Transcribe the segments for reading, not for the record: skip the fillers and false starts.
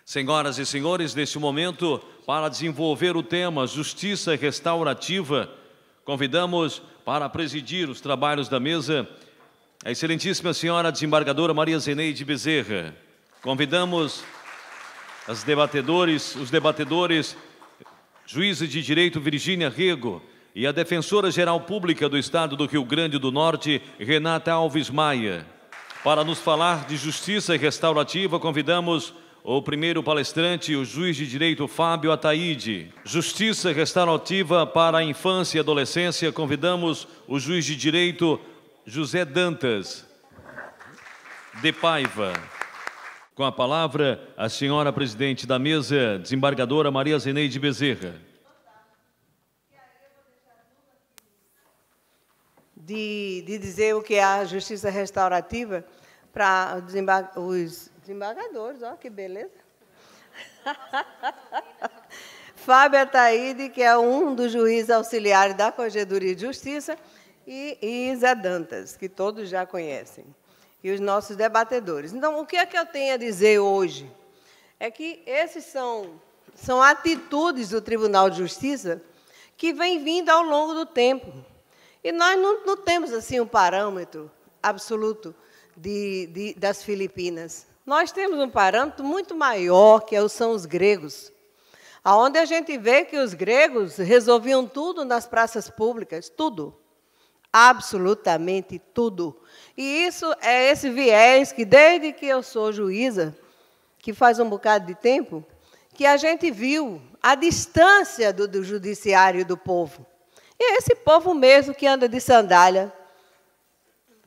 Senhoras e senhores, neste momento, para desenvolver o tema Justiça Restaurativa, convidamos para presidir os trabalhos da mesa a excelentíssima senhora desembargadora Maria Zeneide Bezerra. Convidamos os debatedores, juíza de direito Virgínia Rego e a defensora-geral pública do Estado do Rio Grande do Norte, Renata Alves Maia. Para nos falar de justiça restaurativa, convidamos o primeiro palestrante, o juiz de direito Fábio Ataíde. Justiça restaurativa para a infância e adolescência, convidamos o juiz de direito José Dantas de Paiva. Com a palavra, a senhora presidente da mesa, desembargadora Maria Zeneide Bezerra. De dizer o que é a justiça restaurativa para os desembargadores, ó, que beleza. Fábio Ataíde, que é um dos juízes auxiliares da Corregedoria de Justiça, e Zé Dantas, que todos já conhecem, e os nossos debatedores. Então, o que é que eu tenho a dizer hoje? É que esses são atitudes do Tribunal de Justiça que vêm vindo ao longo do tempo. E nós não temos assim um parâmetro absoluto das Filipinas. Nós temos um parâmetro muito maior, que são os gregos, onde a gente vê que os gregos resolviam tudo nas praças públicas, tudo, absolutamente tudo. E isso é esse viés que, desde que eu sou juíza, que faz um bocado de tempo, que a gente viu a distância do judiciário e do povo. E é esse povo mesmo que anda de sandália,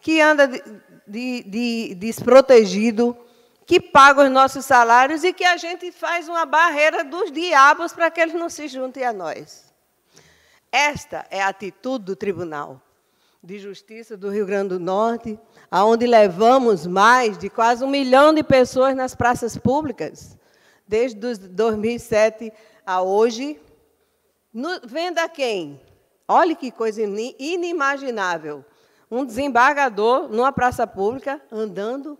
que anda desprotegido, que paga os nossos salários e que a gente faz uma barreira dos diabos para que eles não se juntem a nós. Esta é a atitude do Tribunal de Justiça do Rio Grande do Norte, onde levamos mais de quase 1 milhão de pessoas nas praças públicas, desde 2007 a hoje. Vendo a quem? Olha que coisa inimaginável. Um desembargador numa praça pública, andando,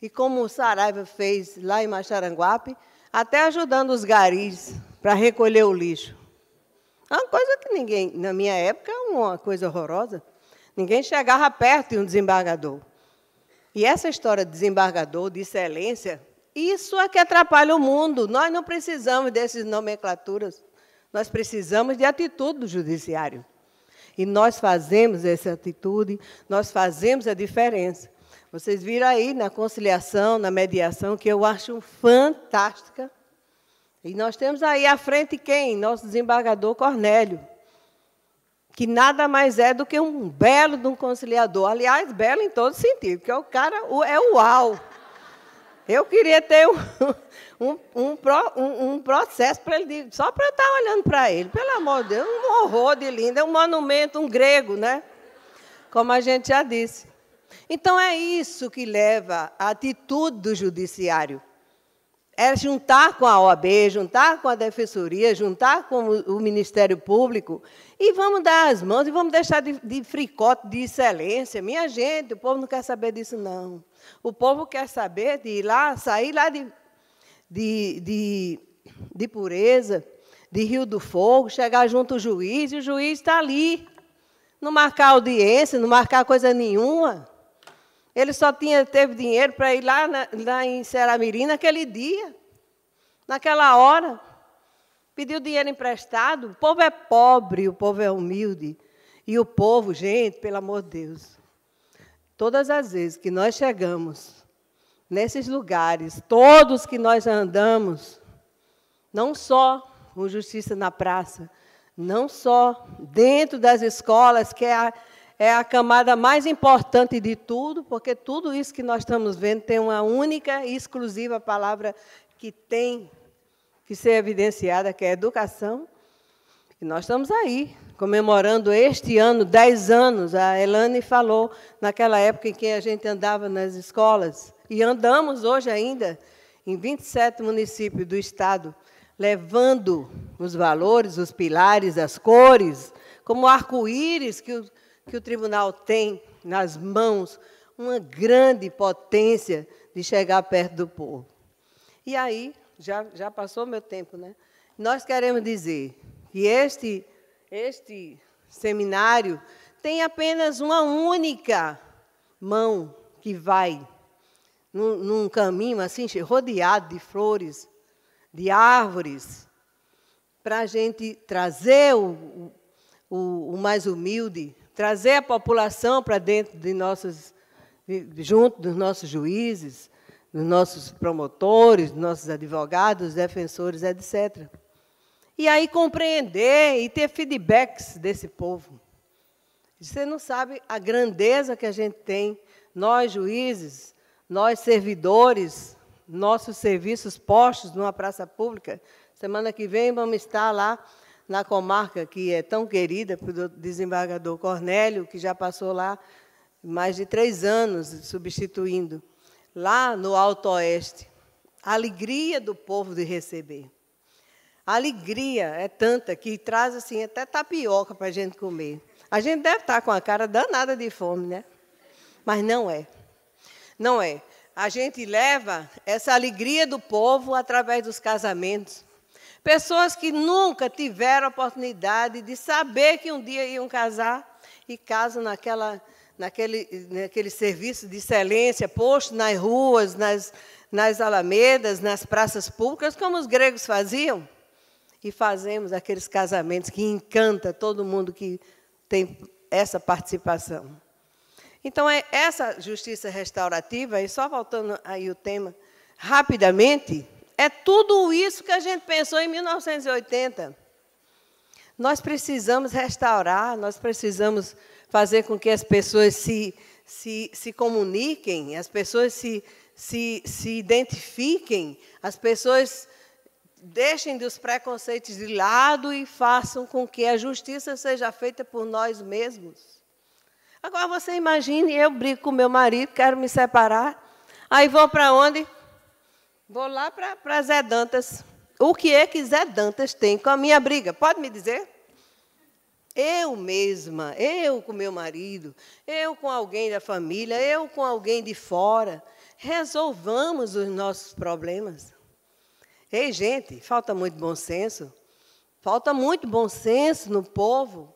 e como o Saraiva fez lá em Maxaranguape, até ajudando os garis para recolher o lixo. É uma coisa que ninguém, na minha época, é uma coisa horrorosa. Ninguém chegava perto de um desembargador. E essa história de desembargador, de excelência, isso é que atrapalha o mundo. Nós não precisamos dessas nomenclaturas. Nós precisamos de atitude do judiciário. E nós fazemos essa atitude, nós fazemos a diferença. Vocês viram aí na conciliação, na mediação, que eu acho fantástica. E nós temos aí à frente quem? Nosso desembargador Cornélio, que nada mais é do que um belo de um conciliador. Aliás, belo em todo sentido, porque o cara é uau. Eu queria ter um processo para ele, só para eu estar olhando para ele. Pelo amor de Deus, um horror de lindo, é um monumento, um grego, né? Como a gente já disse. Então, é isso que leva a atitude do judiciário. É juntar com a OAB, juntar com a Defensoria, juntar com o Ministério Público, e vamos dar as mãos, e vamos deixar de fricote, de excelência. Minha gente, o povo não quer saber disso, não. O povo quer saber de ir lá, sair lá de Pureza, de Rio do Fogo, chegar junto ao juiz, e o juiz está ali, não marcar audiência, não marcar coisa nenhuma. Ele só teve dinheiro para ir lá em Ceramirim naquele dia, naquela hora. Pediu dinheiro emprestado. O povo é pobre, o povo é humilde. E o povo, gente, pelo amor de Deus, todas as vezes que nós chegamos nesses lugares, todos que nós andamos, não só com justiça na praça, não só dentro das escolas, que é a camada mais importante de tudo, porque tudo isso que nós estamos vendo tem uma única e exclusiva palavra que tem que ser evidenciada, que é a educação. E nós estamos aí, comemorando este ano, 10 anos. A Elane falou, naquela época em que a gente andava nas escolas, e andamos hoje ainda, em 27 municípios do Estado, levando os valores, os pilares, as cores, como arco-íris que o tribunal tem nas mãos, uma grande potência de chegar perto do povo. E aí, já passou meu tempo, né? Nós queremos dizer que este seminário tem apenas uma única mão que vai num caminho assim, rodeado de flores, de árvores, para a gente trazer o mais humilde, trazer a população para dentro junto dos nossos juízes, dos nossos promotores, dos nossos advogados, defensores, etc. E aí compreender e ter feedbacks desse povo. Você não sabe a grandeza que a gente tem, nós juízes, nós servidores, nossos serviços postos numa praça pública. Semana que vem vamos estar lá na comarca que é tão querida pelo desembargador Cornélio, que já passou lá mais de 3 anos substituindo, lá no Alto Oeste. A alegria do povo de receber. A alegria é tanta que traz assim, até tapioca para a gente comer. A gente deve estar com a cara danada de fome, né? Mas não é. Não é. A gente leva essa alegria do povo através dos casamentos. Pessoas que nunca tiveram a oportunidade de saber que um dia iam casar e casam naquele serviço de excelência posto nas ruas, nas alamedas, nas praças públicas, como os gregos faziam. E fazemos aqueles casamentos que encanta todo mundo que tem essa participação. Então, essa justiça restaurativa, e só voltando aí o tema rapidamente, é tudo isso que a gente pensou em 1980. Nós precisamos restaurar, nós precisamos fazer com que as pessoas se comuniquem, as pessoas se identifiquem, as pessoas deixem dos preconceitos de lado e façam com que a justiça seja feita por nós mesmos. Agora, você imagine, eu brigo com meu marido, quero me separar, aí vou para onde? Vou lá para Zé Dantas. O que é que Zé Dantas tem com a minha briga? Pode me dizer? Eu mesma, eu com meu marido, eu com alguém da família, eu com alguém de fora, resolvamos os nossos problemas. Ei, gente, falta muito bom senso. Falta muito bom senso no povo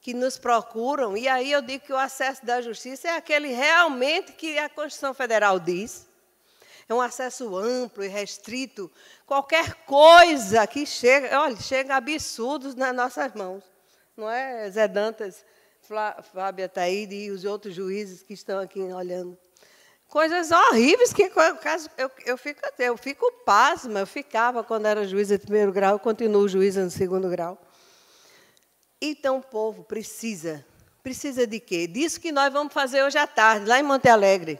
que nos procuram. E aí eu digo que o acesso da justiça é aquele realmente que a Constituição Federal diz. É um acesso amplo e restrito. Qualquer coisa que chega, olha, chega absurdos nas nossas mãos. Não é, Zé Dantas, Fábia Taíde e os outros juízes que estão aqui olhando. Coisas horríveis que, eu fico pasma, eu ficava quando era juíza de 1º grau, eu continuo juíza no 2º grau. Então, o povo precisa de quê? Disso que nós vamos fazer hoje à tarde, lá em Monte Alegre.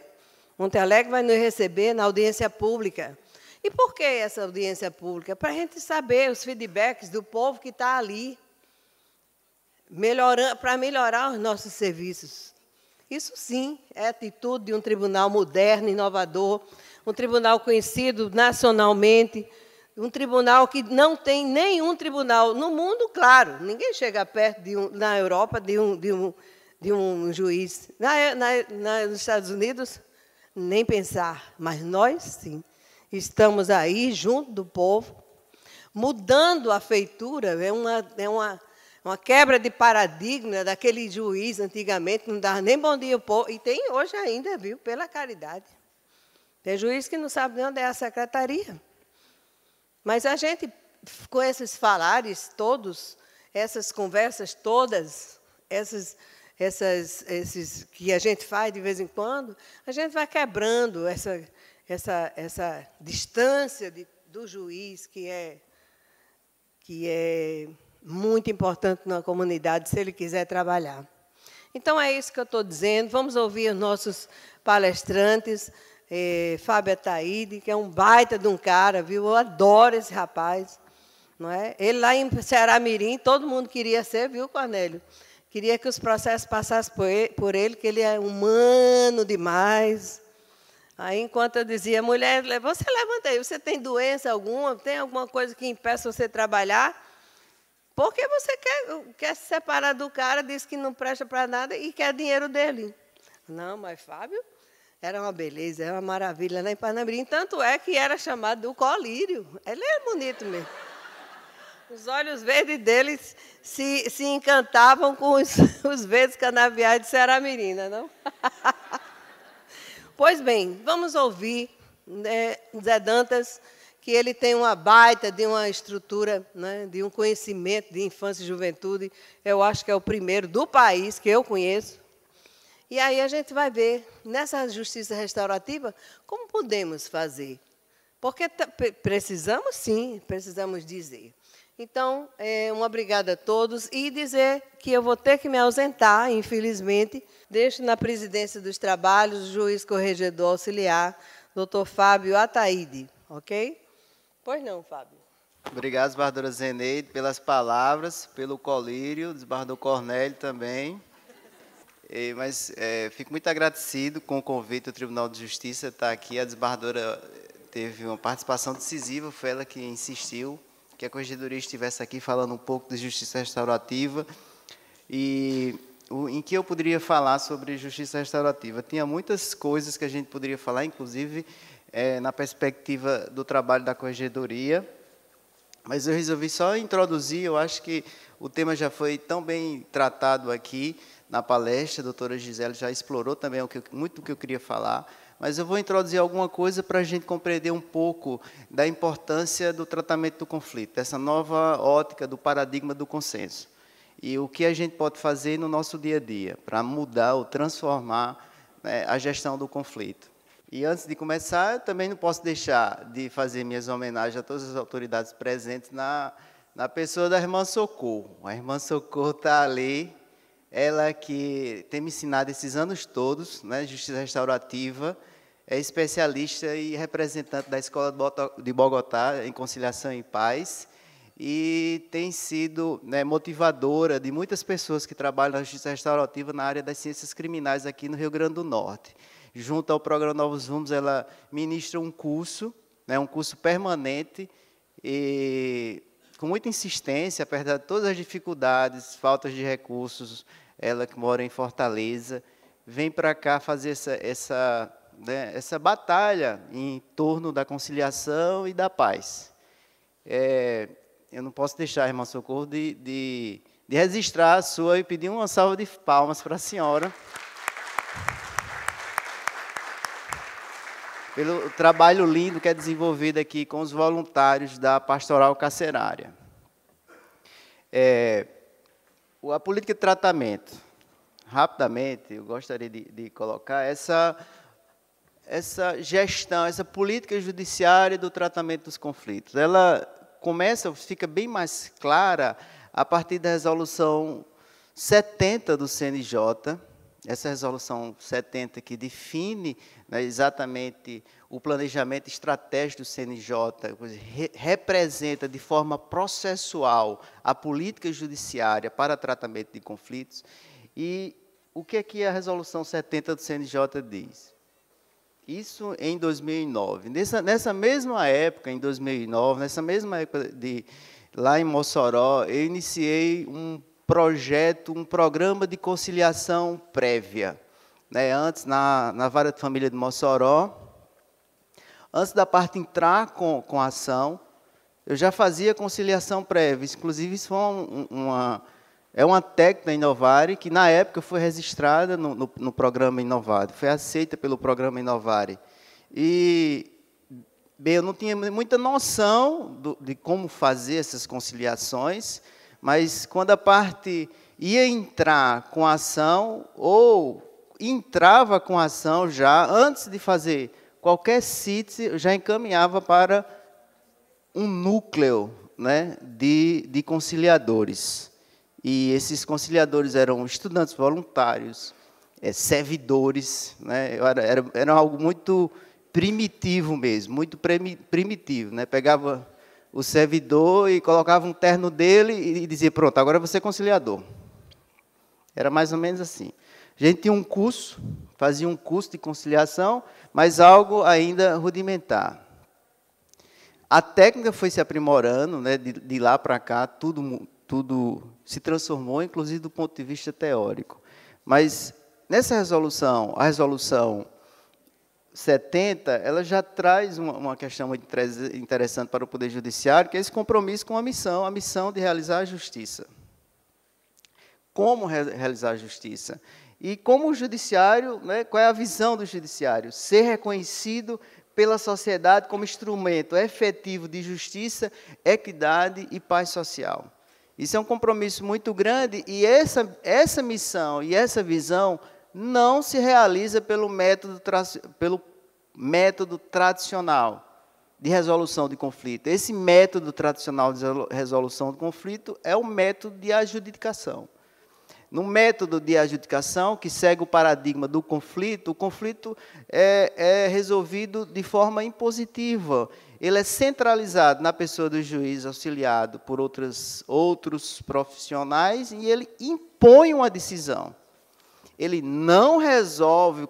Monte Alegre vai nos receber na audiência pública. E por que essa audiência pública? Para a gente saber os feedbacks do povo que está ali, para melhorar os nossos serviços. Isso, sim, é a atitude de um tribunal moderno, inovador, um tribunal conhecido nacionalmente, um tribunal que não tem nenhum tribunal no mundo, claro. Ninguém chega perto, na Europa, de um juiz. Nos Estados Unidos, nem pensar. Mas nós, sim, estamos aí, junto do povo, mudando a feitura. É uma quebra de paradigma daquele juiz, antigamente, não dava nem bom dia ao povo, e tem hoje ainda, viu, pela caridade. Tem juiz que não sabe nem onde é a secretaria. Mas a gente, com esses falares todos, essas conversas todas, esses que a gente faz de vez em quando, a gente vai quebrando essa distância do juiz, que é muito importante na comunidade, se ele quiser trabalhar. Então, é isso que eu estou dizendo. Vamos ouvir os nossos palestrantes, Fábio Taíde, que é um baita de um cara, viu? Eu adoro esse rapaz. Não é? Ele lá em Ceará Mirim, todo mundo queria ser, viu, Cornélio? Queria que os processos passassem por ele, que ele é humano demais. Aí, enquanto eu dizia, mulher, você levanta aí, você tem doença alguma? Tem alguma coisa que impeça você de trabalhar? Porque você quer se separar do cara, diz que não presta para nada e quer dinheiro dele. Não, mas, Fábio, Era uma beleza, era uma maravilha lá em Parnamirim. Tanto é que era chamado do colírio. Ele é bonito mesmo. Os olhos verdes deles se encantavam com os verdes canaviais de Cearamirina, não? Pois bem, vamos ouvir Zé Dantas, que ele tem uma baita de uma estrutura, né, de um conhecimento de infância e juventude. Eu acho que é o primeiro do país que eu conheço. E aí a gente vai ver, nessa justiça restaurativa, como podemos fazer. Porque precisamos, sim, precisamos dizer. Então, uma obrigada a todos e dizer que eu vou ter que me ausentar, infelizmente. Deixo na presidência dos trabalhos o juiz corregedor auxiliar, doutor Fábio Ataíde, ok? Pois não, Fábio. Obrigado, desembargadora Zeneide, pelas palavras, pelo colírio, desembargador Cornélio também. Mas fico muito agradecido com o convite do Tribunal de Justiça estar aqui. A desembargadora teve uma participação decisiva, foi ela que insistiu que a Corregedoria estivesse aqui falando um pouco de justiça restaurativa. E em que eu poderia falar sobre justiça restaurativa? Tinha muitas coisas que a gente poderia falar, inclusive na perspectiva do trabalho da Corregedoria, mas eu resolvi só introduzir. Eu acho que o tema já foi tão bem tratado aqui na palestra, a doutora Gisele já explorou também muito o que eu queria falar, mas eu vou introduzir alguma coisa para a gente compreender um pouco da importância do tratamento do conflito, dessa nova ótica do paradigma do consenso, e o que a gente pode fazer no nosso dia a dia para mudar ou transformar, né, a gestão do conflito. E antes de começar, eu também não posso deixar de fazer minhas homenagens a todas as autoridades presentes na pessoa da irmã Socorro. A irmã Socorro está ali, ela que tem me ensinado esses anos todos, né, justiça restaurativa, é especialista e representante da Escola de Bogotá em Conciliação e Paz, e tem sido, né, motivadora de muitas pessoas que trabalham na justiça restaurativa na área das ciências criminais aqui no Rio Grande do Norte. Junto ao programa Novos Rumos, ela ministra um curso, né, um curso permanente, e com muita insistência, apesar de todas as dificuldades, faltas de recursos. Ela que mora em Fortaleza, vem para cá fazer essa batalha em torno da conciliação e da paz. Eu não posso deixar, irmã Socorro, de registrar a sua e pedir uma salva de palmas para a senhora, pelo trabalho lindo que é desenvolvido aqui com os voluntários da Pastoral Carcerária. A política de tratamento, rapidamente, eu gostaria de colocar essa gestão, essa política judiciária do tratamento dos conflitos. Ela fica bem mais clara a partir da resolução 70 do CNJ, essa resolução 70 que define, né, exatamente o planejamento estratégico do CNJ, representa de forma processual a política judiciária para tratamento de conflitos. E o que é que a resolução 70 do CNJ diz? Isso em 2009. Nessa mesma época, em 2009, nessa mesma época lá em Mossoró, eu iniciei um programa de conciliação prévia, né, antes na Vara de Família de Mossoró. Antes da parte entrar com a ação, eu já fazia conciliação prévia. Inclusive, isso foi uma técnica da Inovare, que na época foi registrada no programa Inovare, foi aceita pelo programa Inovare. E bem, eu não tinha muita noção de como fazer essas conciliações, mas quando a parte ia entrar com a ação, ou entrava com a ação já, antes de fazer qualquer sítio, já encaminhava para um núcleo, né, de conciliadores. E esses conciliadores eram estudantes voluntários, servidores, né, era algo muito primitivo mesmo, muito primitivo, né? Pegava o servidor e colocava um terno dele e dizia, pronto, agora você é conciliador. Era mais ou menos assim. A gente tinha um curso, fazia um curso de conciliação, mas algo ainda rudimentar. A técnica foi se aprimorando, né, de lá para cá, tudo se transformou, inclusive do ponto de vista teórico. Mas nessa resolução, a resolução 70, ela já traz uma questão muito interessante para o Poder Judiciário, que é esse compromisso com a missão de realizar a justiça. Como realizar a justiça? E como o judiciário, né, qual é a visão do judiciário? Ser reconhecido pela sociedade como instrumento efetivo de justiça, equidade e paz social. Isso é um compromisso muito grande e essa missão e essa visão não se realiza pelo método tradicional de resolução de conflito. Esse método tradicional de resolução de conflito é o método de adjudicação. No método de adjudicação, que segue o paradigma do conflito, o conflito é resolvido de forma impositiva. Ele é centralizado na pessoa do juiz, auxiliado por outros profissionais, e ele impõe uma decisão. Ele não resolve o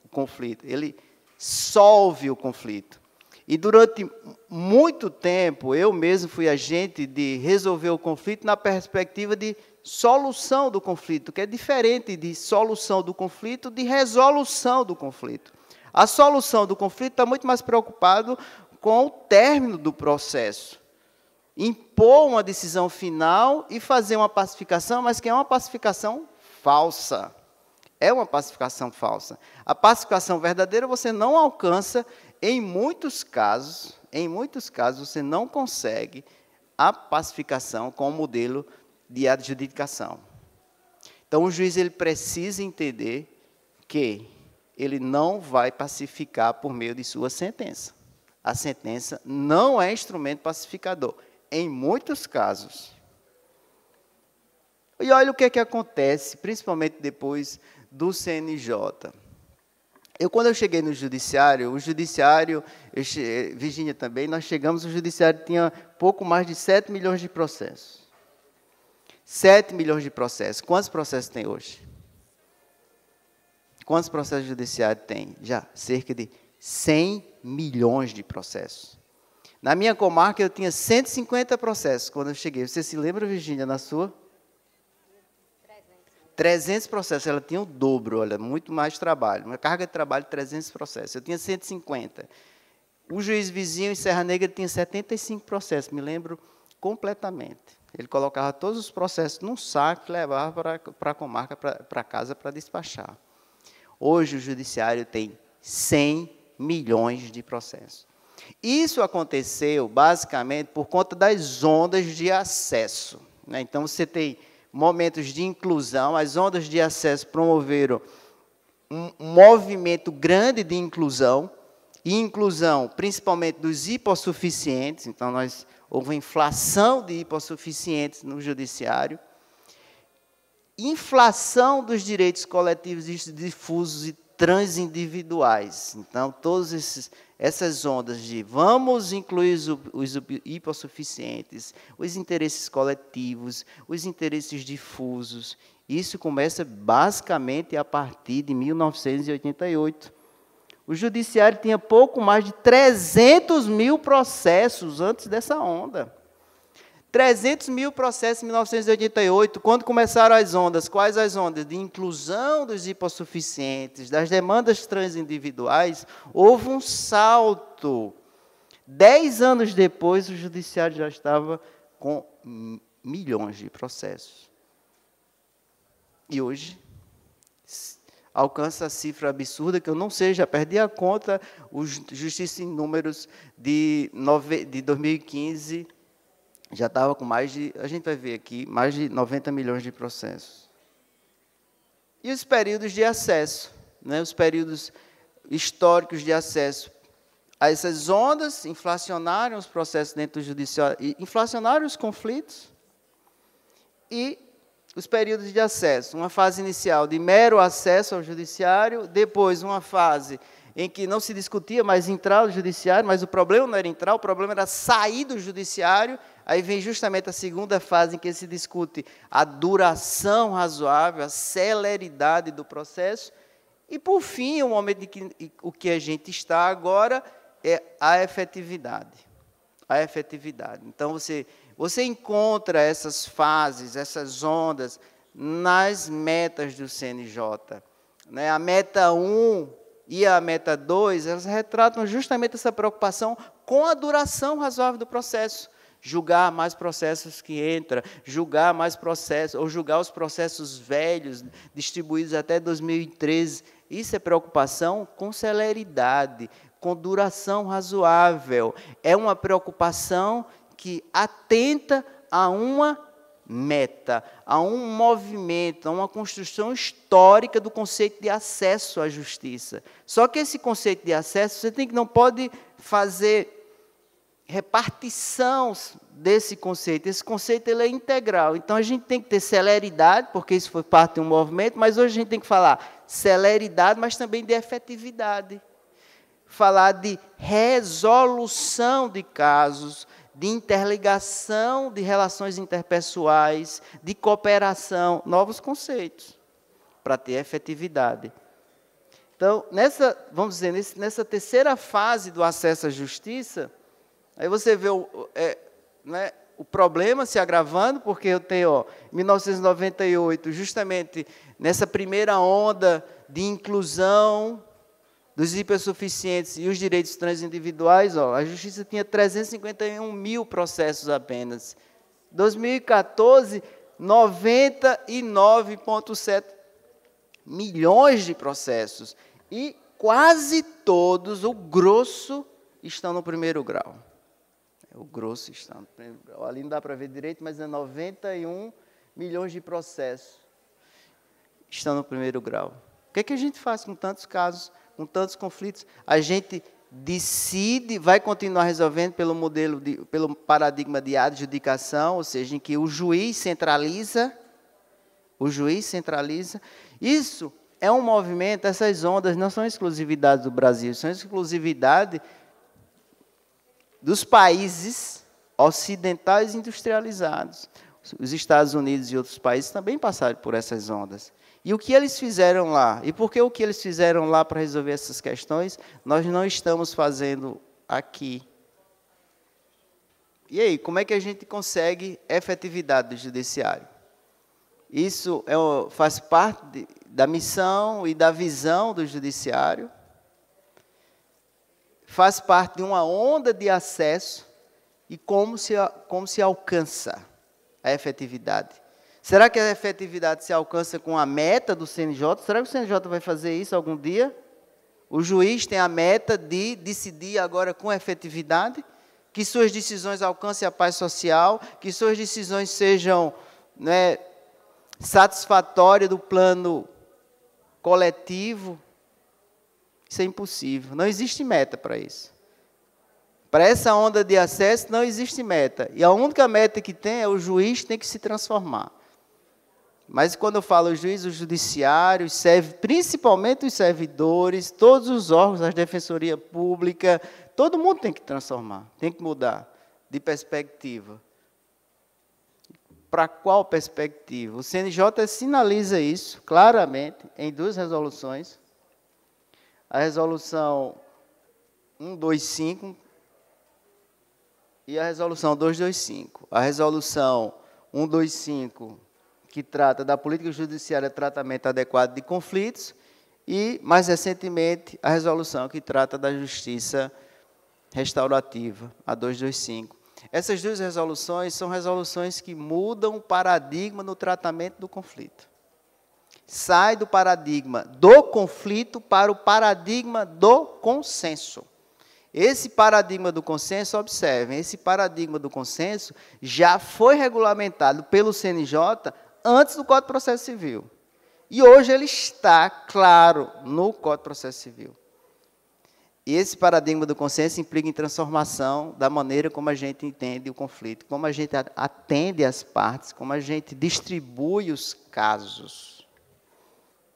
conflito, ele solve o conflito. E durante muito tempo, eu mesmo fui agente de resolver o conflito na perspectiva de solução do conflito, que é diferente de solução do conflito, de resolução do conflito. A solução do conflito está muito mais preocupado com o término do processo. Impor uma decisão final e fazer uma pacificação, mas que é uma pacificação falsa. É uma pacificação falsa. A pacificação verdadeira você não alcança, em muitos casos você não consegue a pacificação com o modelo de adjudicação. Então, o juiz ele precisa entender que ele não vai pacificar por meio de sua sentença. A sentença não é instrumento pacificador, em muitos casos. E olha o que é que acontece, principalmente depois do CNJ. Quando eu cheguei no judiciário, Virgínia também, nós chegamos, o judiciário tinha pouco mais de 7 milhões de processos. 7 milhões de processos. Quantos processos tem hoje? Quantos processos judiciários tem? Já cerca de 100 milhões de processos. Na minha comarca, eu tinha 150 processos quando eu cheguei. Você se lembra, Virgínia, na sua? 300 processos. Ela tinha o dobro, olha, muito mais trabalho. Uma carga de trabalho de 300 processos. Eu tinha 150. O juiz vizinho em Serra Negra tinha 75 processos, me lembro completamente. Ele colocava todos os processos num saco e levava para a comarca, para casa, para despachar. Hoje, o judiciário tem 100 milhões de processos. Isso aconteceu, basicamente, por conta das ondas de acesso. Né? Então, você tem momentos de inclusão, as ondas de acesso promoveram um movimento grande de inclusão, e inclusão principalmente dos hipossuficientes. Então, houve uma inflação de hipossuficientes no judiciário, inflação dos direitos coletivos difusos e transindividuais. Então, todas essas ondas de vamos incluir os hipossuficientes, os interesses coletivos, os interesses difusos, isso começa basicamente a partir de 1988. O judiciário tinha pouco mais de 300 mil processos antes dessa onda. 300 mil processos em 1988, quando começaram as ondas. Quais as ondas? De inclusão dos hipossuficientes, das demandas transindividuais, houve um salto. 10 anos depois, o judiciário já estava com milhões de processos. E hoje alcança a cifra absurda, que eu não sei, já perdi a conta, o Justiça em Números de 2015 já estava com mais de, a gente vai ver aqui, mais de 90 milhões de processos. E os períodos de acesso, né, os períodos históricos de acesso a essas ondas, inflacionaram os processos dentro do judiciário, inflacionaram os conflitos, e os períodos de acesso, uma fase inicial de mero acesso ao judiciário, depois uma fase em que não se discutia mais entrar no judiciário, mas o problema não era entrar, o problema era sair do judiciário. Aí vem justamente a segunda fase em que se discute a duração razoável, a celeridade do processo. E, por fim, o momento em que o que a gente está agora é a efetividade. A efetividade. Então, você encontra essas fases, essas ondas, nas metas do CNJ. Né? A meta 1 e a meta 2, elas retratam justamente essa preocupação com a duração razoável do processo. Julgar mais processos que entram, julgar mais processos, ou julgar os processos velhos, distribuídos até 2013. Isso é preocupação com celeridade, com duração razoável. É uma preocupação que atenta a uma meta, a um movimento, a uma construção histórica do conceito de acesso à justiça. Só que esse conceito de acesso, você não pode fazer repartição desse conceito. Esse conceito ele é integral. Então, a gente tem que ter celeridade, porque isso foi parte de um movimento, mas hoje a gente tem que falar celeridade, mas também de efetividade. Falar de resolução de casos, de interligação de relações interpessoais, de cooperação, novos conceitos, para ter efetividade. Então, vamos dizer, nessa terceira fase do acesso à justiça, aí você vê o problema se agravando, porque eu tenho, em 1998, justamente nessa primeira onda de inclusão dos hipersuficientes e os direitos transindividuais, a Justiça tinha 351 mil processos apenas. 2014, 99,7 milhões de processos. E quase todos, o grosso, estão no primeiro grau. O grosso está no primeiro grau. Ali não dá para ver direito, mas é 91 milhões de processos estão no primeiro grau. O que é que a gente faz com tantos casos, com tantos conflitos? A gente decide, vai continuar resolvendo pelo paradigma de adjudicação, ou seja, em que o juiz centraliza. Isso é um movimento, essas ondas não são exclusividade do Brasil, são exclusividade dos países ocidentais industrializados. Os Estados Unidos e outros países também passaram por essas ondas. E o que eles fizeram lá? E por que o que eles fizeram lá para resolver essas questões, nós não estamos fazendo aqui? E aí, como é que a gente consegue efetividade do judiciário? Isso faz parte da missão e da visão do judiciário, faz parte de uma onda de acesso e como se alcança a efetividade. Será que a efetividade se alcança com a meta do CNJ? Será que o CNJ vai fazer isso algum dia? O juiz tem a meta de decidir agora com efetividade, que suas decisões alcancem a paz social, que suas decisões sejam satisfatórias do plano coletivo. Isso é impossível. Não existe meta para isso. Para essa onda de acesso não existe meta. E a única meta que tem é o juiz tem que se transformar. Mas quando eu falo o juiz, o judiciário, principalmente os servidores, todos os órgãos, a defensoria pública, todo mundo tem que transformar, tem que mudar de perspectiva. Para qual perspectiva? O CNJ sinaliza isso claramente em duas resoluções. A resolução 125 e a resolução 225. A resolução 125, que trata da política judiciária de tratamento adequado de conflitos, e, mais recentemente, a resolução que trata da justiça restaurativa, a 225. Essas duas resoluções são resoluções que mudam o paradigma no tratamento do conflito. Sai do paradigma do conflito para o paradigma do consenso. Esse paradigma do consenso, observem, esse paradigma do consenso já foi regulamentado pelo CNJ antes do Código de Processo Civil. E hoje ele está claro no Código de Processo Civil. E esse paradigma do consenso implica em transformação da maneira como a gente entende o conflito, como a gente atende as partes, como a gente distribui os casos.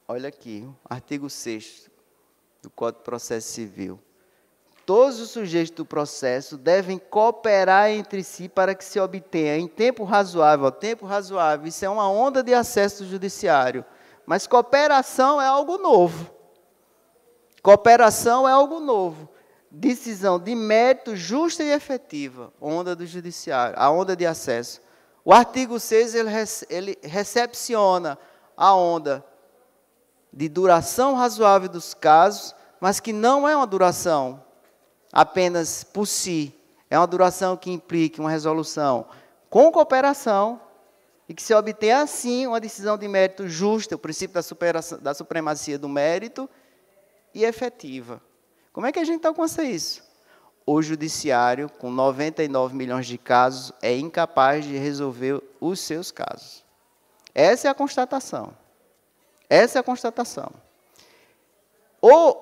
Olha aqui, artigo 6º do Código de Processo Civil. Todos os sujeitos do processo devem cooperar entre si para que se obtenha em tempo razoável. Isso é uma onda de acesso do judiciário. Mas cooperação é algo novo. Cooperação é algo novo. Decisão de mérito justa e efetiva. Onda do judiciário, a onda de acesso. O artigo 6, ele recepciona a onda de duração razoável dos casos mas que não é uma duração apenas por si. É uma duração que implica uma resolução com cooperação e que se obtém, assim, uma decisão de mérito justa, o princípio da supremacia do mérito, e efetiva. Como é que a gente alcança isso? O judiciário, com 99 milhões de casos, é incapaz de resolver os seus casos. Essa é a constatação. Essa é a constatação.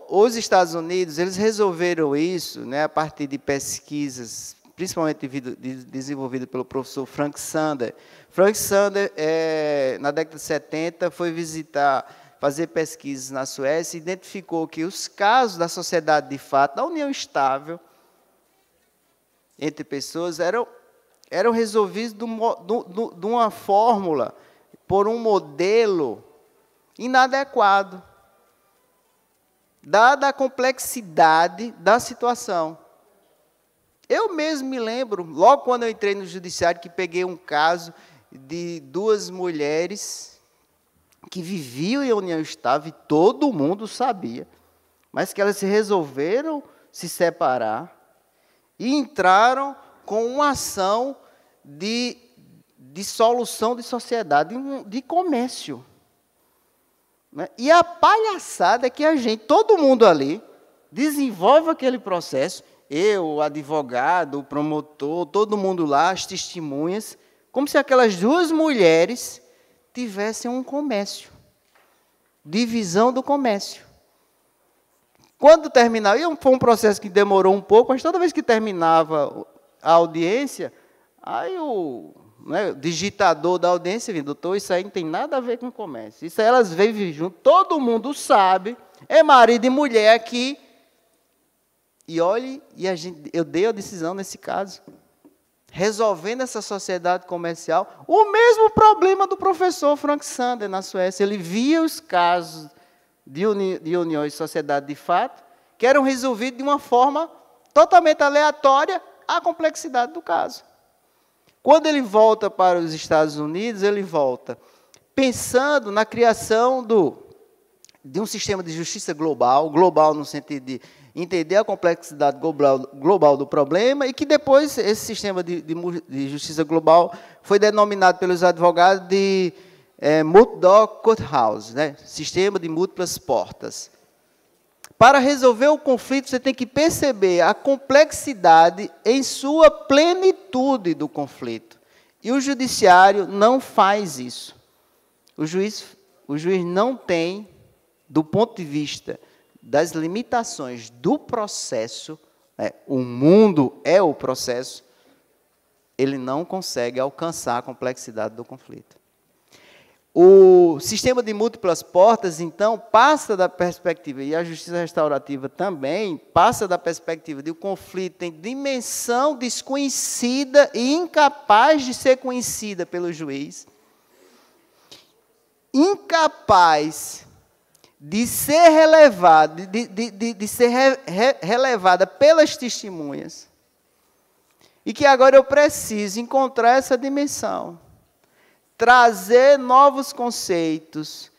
Os Estados Unidos, eles resolveram isso, né, a partir de pesquisas, principalmente desenvolvidas pelo professor Frank Sander. Frank Sander, na década de 70, foi fazer pesquisas na Suécia e identificou que os casos da sociedade de fato, da união estável entre pessoas, eram resolvidos de uma fórmula, por um modelo inadequado, dada a complexidade da situação. Eu mesmo me lembro, logo quando eu entrei no judiciário, que peguei um caso de duas mulheres que viviam em união estável, e todo mundo sabia, mas que elas se resolveram se separar e entraram com uma ação de dissolução de sociedade, de comércio. E a palhaçada é que todo mundo ali, desenvolve aquele processo, eu, o advogado, o promotor, todo mundo lá, as testemunhas, como se aquelas duas mulheres tivessem um comércio, divisão do comércio. Quando terminava, foi um processo que demorou um pouco, mas toda vez que terminava a audiência, aí o digitador da audiência vinha: doutor, isso aí não tem nada a ver com comércio. Isso aí elas vivem junto, todo mundo sabe, é marido e mulher aqui. E olhe, eu dei a decisão nesse caso, resolvendo essa sociedade comercial, o mesmo problema do professor Frank Sander na Suécia. Ele via os casos de uniões de sociedade de fato, que eram resolvidos de uma forma totalmente aleatória à complexidade do caso. Quando ele volta para os Estados Unidos, ele volta pensando na criação de um sistema de justiça global no sentido de entender a complexidade global do problema, e que depois esse sistema de justiça global foi denominado pelos advogados de Multi-Door Courthouse, né? Sistema de múltiplas portas. Para resolver o conflito, você tem que perceber a complexidade em sua plenitude do conflito. E o judiciário não faz isso. O juiz não tem, do ponto de vista das limitações do processo, o mundo é o processo, ele não consegue alcançar a complexidade do conflito. O sistema de múltiplas portas, então, passa da perspectiva, e a justiça restaurativa também, passa da perspectiva de o conflito tem dimensão desconhecida e incapaz de ser conhecida pelo juiz, incapaz de ser relevada, relevada pelas testemunhas, e que agora eu preciso encontrar essa dimensão, trazer novos conceitos,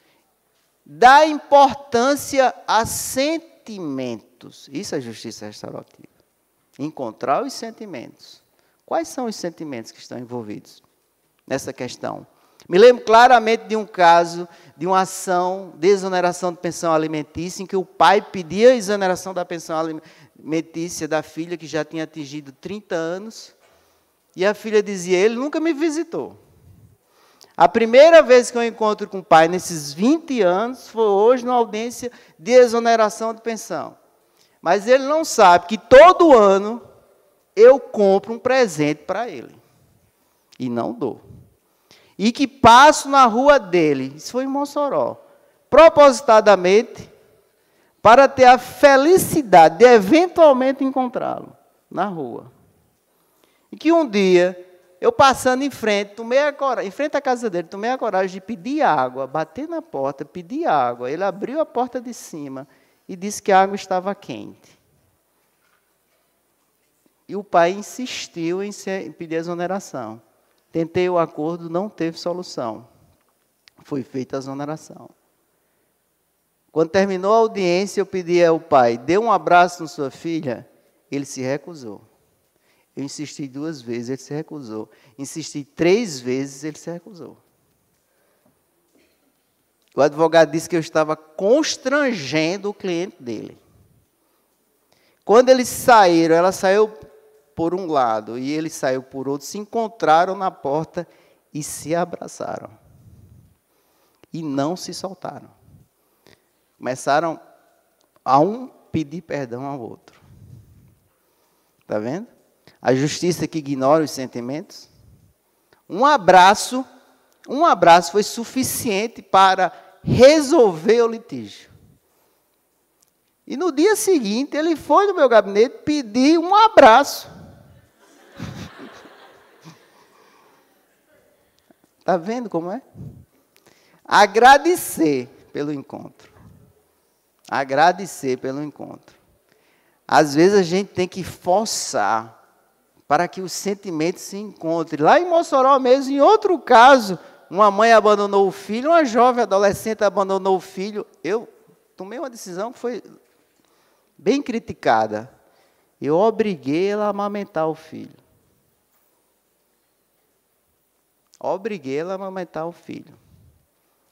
dar importância a sentimentos. Isso é justiça restaurativa. Encontrar os sentimentos. Quais são os sentimentos que estão envolvidos nessa questão? Me lembro claramente de um caso, de uma ação de exoneração de pensão alimentícia, em que o pai pedia a exoneração da pensão alimentícia da filha, que já tinha atingido 30 anos, e a filha dizia: ele nunca me visitou. A primeira vez que eu encontro com o pai, nesses 20 anos, foi hoje, numa audiência de exoneração de pensão. Mas ele não sabe que todo ano eu compro um presente para ele. E não dou. E que passo na rua dele, isso foi em Mossoró, propositadamente, para ter a felicidade de eventualmente encontrá-lo na rua. E que um dia, eu passando em frente, em frente à casa dele, tomei a coragem de pedir água, bater na porta, pedir água. Ele abriu a porta de cima e disse que a água estava quente. E o pai insistiu em pedir exoneração. Tentei o acordo, não teve solução. Foi feita a exoneração. Quando terminou a audiência, eu pedi ao pai, dê um abraço na sua filha. Ele se recusou. Eu insisti 2 vezes, ele se recusou. Insisti 3 vezes, ele se recusou. O advogado disse que eu estava constrangendo o cliente dele. Quando eles saíram, ela saiu por um lado e ele saiu por outro, se encontraram na porta e se abraçaram. E não se soltaram. Começaram a um pedir perdão ao outro. Está vendo? A justiça que ignora os sentimentos. Um abraço foi suficiente para resolver o litígio. E no dia seguinte, ele foi no meu gabinete pedir um abraço. Está vendo como é? Agradecer pelo encontro. Agradecer pelo encontro. Às vezes a gente tem que forçar para que os sentimentos se encontrem. Lá em Mossoró mesmo, em outro caso, uma mãe abandonou o filho, uma jovem adolescente abandonou o filho. Eu tomei uma decisão que foi bem criticada. Eu obriguei ela a amamentar o filho. Obriguei ela a amamentar o filho.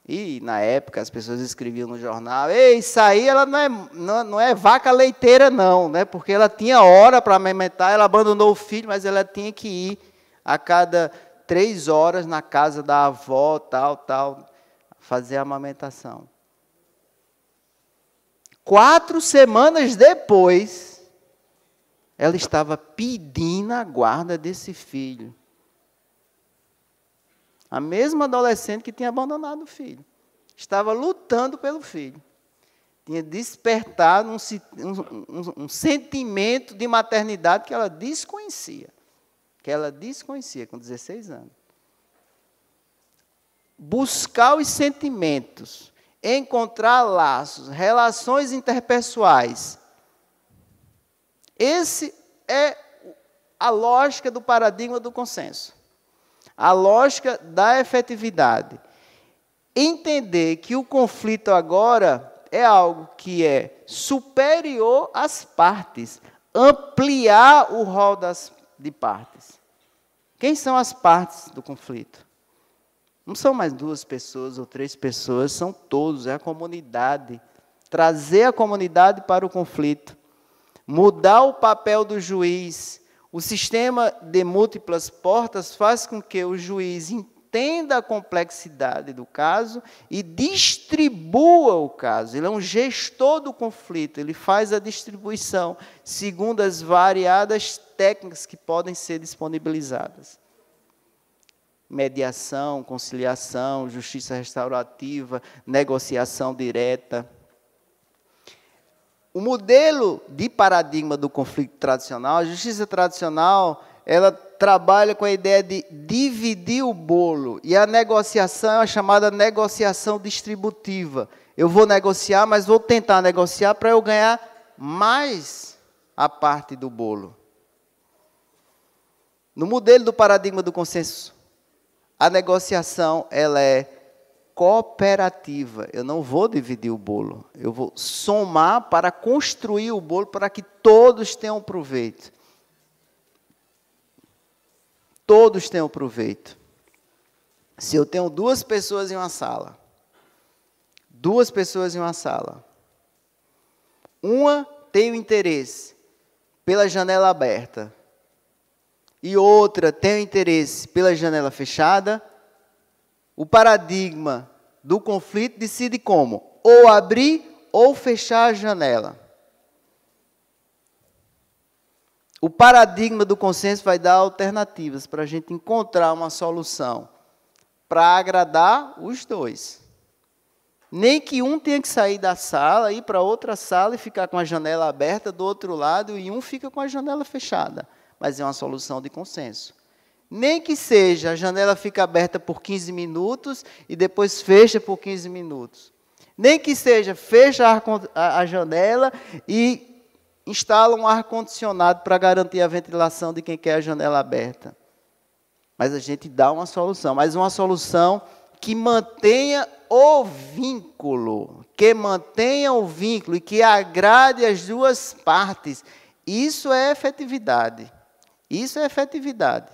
E, na época, as pessoas escreviam no jornal, ei, isso aí ela não é vaca leiteira, não, né? Porque ela tinha hora para amamentar, ela abandonou o filho, mas ela tinha que ir a cada 3 horas na casa da avó, tal, fazer a amamentação. 4 semanas depois, ela estava pedindo a guarda desse filho. A mesma adolescente que tinha abandonado o filho. Estava lutando pelo filho. Tinha despertado um sentimento de maternidade que ela desconhecia. Com 16 anos. Buscar os sentimentos, encontrar laços, relações interpessoais. Esse é a lógica do paradigma do consenso. A lógica da efetividade. Entender que o conflito agora é algo que é superior às partes. Ampliar o rol de partes. Quem são as partes do conflito? Não são mais 2 pessoas ou 3 pessoas, são todos, é a comunidade. Trazer a comunidade para o conflito. Mudar o papel do juiz. O sistema de múltiplas portas faz com que o juiz entenda a complexidade do caso e distribua o caso. Ele é um gestor do conflito, ele faz a distribuição segundo as variadas técnicas que podem ser disponibilizadas. Mediação, conciliação, justiça restaurativa, negociação direta. O modelo de paradigma do conflito tradicional, a justiça tradicional, ela trabalha com a ideia de dividir o bolo. E a negociação é a chamada negociação distributiva. Eu vou negociar, mas vou tentar negociar para eu ganhar mais a parte do bolo. No modelo do paradigma do consenso, a negociação ela é cooperativa. Eu não vou dividir o bolo. Eu vou somar para construir o bolo para que todos tenham proveito. Todos tenham proveito. Se eu tenho 2 pessoas em uma sala, 2 pessoas em uma sala, uma tem o interesse pela janela aberta e outra tem o interesse pela janela fechada, o paradigma do conflito decide como? Ou abrir ou fechar a janela. O paradigma do consenso vai dar alternativas para a gente encontrar uma solução para agradar os 2. Nem que um tenha que sair da sala, ir para outra sala e ficar com a janela aberta do outro lado e um fica com a janela fechada. Mas é uma solução de consenso. Nem que seja, a janela fica aberta por 15 minutos e depois fecha por 15 minutos. Nem que seja, fecha a janela e instala um ar-condicionado para garantir a ventilação de quem quer a janela aberta. Mas a gente dá uma solução, mas uma solução que mantenha o vínculo, e que agrade as duas partes. Isso é efetividade. Isso é efetividade.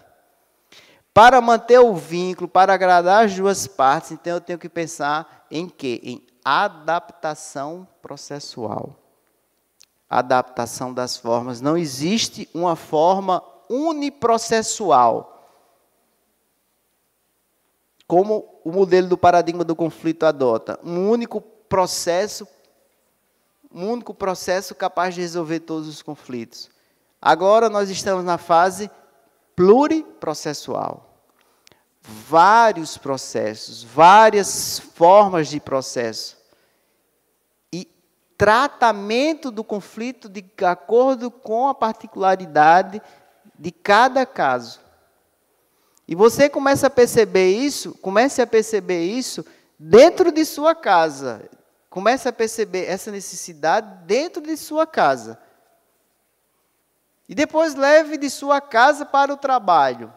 Para manter o vínculo, para agradar as duas partes, então eu tenho que pensar em quê? Em adaptação processual. Adaptação das formas. Não existe uma forma uniprocessual, como o modelo do paradigma do conflito adota. Um único processo capaz de resolver todos os conflitos. Agora nós estamos na fase pluriprocessual. Vários processos, várias formas de processo. E tratamento do conflito de acordo com a particularidade de cada caso. E você comece a perceber isso dentro de sua casa. Comece a perceber essa necessidade dentro de sua casa. E depois leve de sua casa para o trabalho.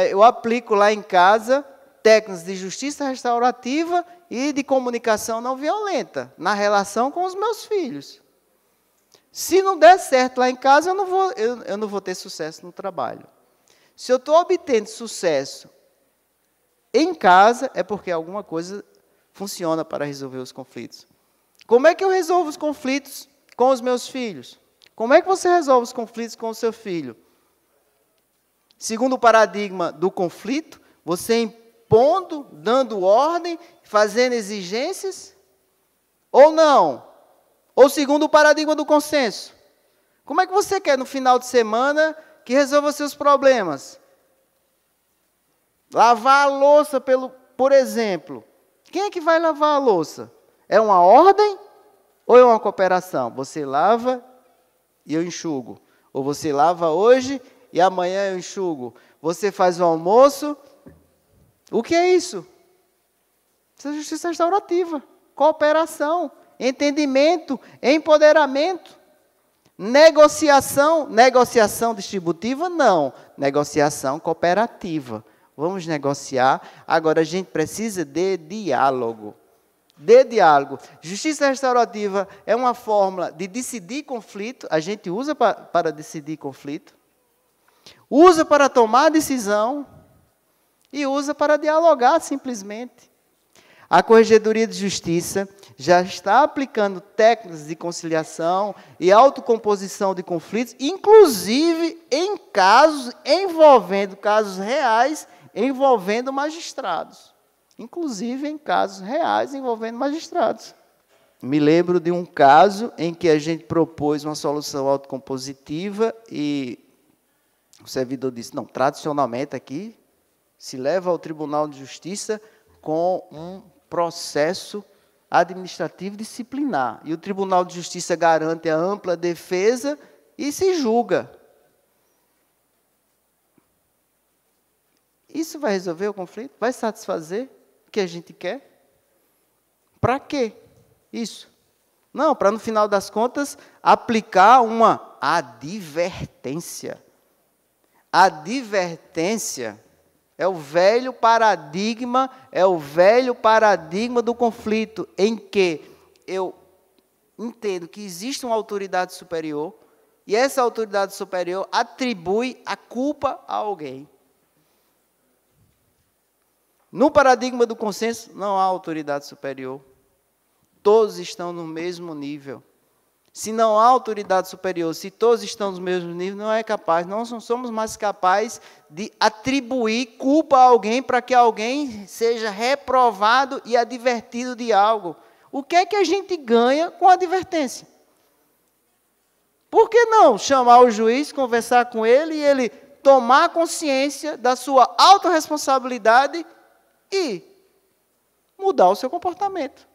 Eu aplico lá em casa técnicas de justiça restaurativa e de comunicação não violenta na relação com os meus filhos. Se não der certo lá em casa, eu não vou ter sucesso no trabalho. Se eu estou obtendo sucesso em casa, é porque alguma coisa funciona para resolver os conflitos. Como é que eu resolvo os conflitos com os meus filhos? Como é que você resolve os conflitos com o seu filho? Segundo o paradigma do conflito, você impondo, dando ordem, fazendo exigências? Ou não? Ou segundo o paradigma do consenso? Como é que você quer, no final de semana, que resolva seus problemas? Lavar a louça, por exemplo. Quem é que vai lavar a louça? É uma ordem ou é uma cooperação? Você lava e eu enxugo. Ou você lava hoje e amanhã eu enxugo. Você faz o almoço. O que é isso? Isso é justiça restaurativa. Cooperação, entendimento, empoderamento. Negociação distributiva, não. Negociação cooperativa. Vamos negociar. Agora, a gente precisa de diálogo. Justiça restaurativa é uma fórmula de decidir conflito. A gente usa para decidir conflito. Usa para tomar decisão. E usa para dialogar, simplesmente. A Corregedoria de Justiça já está aplicando técnicas de conciliação e autocomposição de conflitos, inclusive em casos reais, envolvendo magistrados. Me lembro de um caso em que a gente propôs uma solução autocompositiva e o servidor disse, não, tradicionalmente aqui se leva ao Tribunal de Justiça com um processo administrativo disciplinar. E o Tribunal de Justiça garante a ampla defesa e se julga. Isso vai resolver o conflito? Vai satisfazer o que a gente quer? Para quê isso? Não, para no final das contas aplicar uma advertência. Advertência é o velho paradigma do conflito, em que eu entendo que existe uma autoridade superior, e essa autoridade superior atribui a culpa a alguém. No paradigma do consenso, não há autoridade superior. Todos estão no mesmo nível. Se não há autoridade superior, se todos estão no mesmo nível, nós não somos mais capazes de atribuir culpa a alguém para que alguém seja reprovado e advertido de algo. O que é que a gente ganha com a advertência? Por que não chamar o juiz, conversar com ele e ele tomar consciência da sua autorresponsabilidade e mudar o seu comportamento?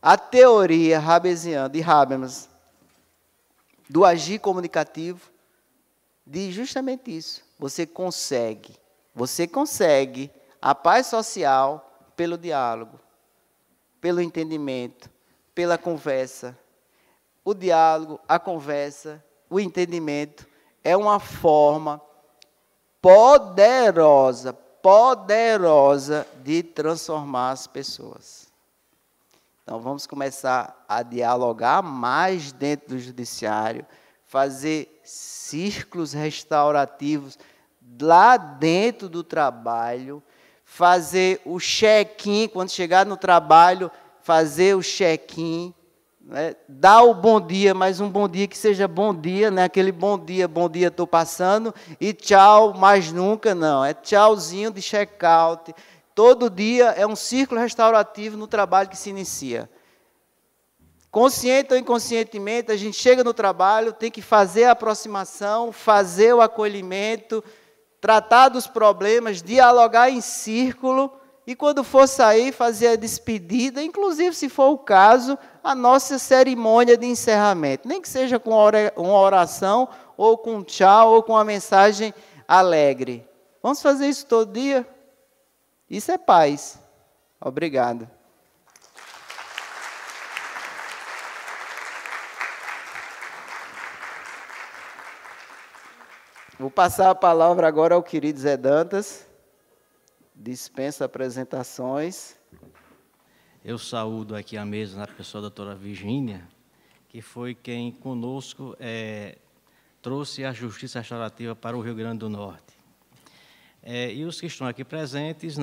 A teoria de Habermas, do agir comunicativo, diz justamente isso. Você consegue a paz social pelo diálogo, pelo entendimento, pela conversa. O diálogo, a conversa, o entendimento é uma forma poderosa poderosa de transformar as pessoas. Então, vamos começar a dialogar mais dentro do judiciário, fazer círculos restaurativos lá dentro do trabalho, fazer o check-in, quando chegar no trabalho, fazer o check-in, né? Dar o bom dia, mas um bom dia que seja bom dia, né? Aquele bom dia, estou passando, e tchau, mais nunca, não. É tchauzinho de check-out. Todo dia é um círculo restaurativo no trabalho que se inicia. Consciente ou inconscientemente, a gente chega no trabalho, tem que fazer a aproximação, fazer o acolhimento, tratar dos problemas, dialogar em círculo, e quando for sair, fazer a despedida, inclusive, se for o caso, a nossa cerimônia de encerramento. Nem que seja com uma oração, ou com um tchau, ou com uma mensagem alegre. Vamos fazer isso todo dia? Isso é paz. Obrigado. Vou passar a palavra agora ao querido Zé Dantas. Dispensa apresentações. Eu saúdo aqui a mesa na pessoa da doutora Virgínia, que foi quem conosco trouxe a justiça restaurativa para o Rio Grande do Norte. E os que estão aqui presentes,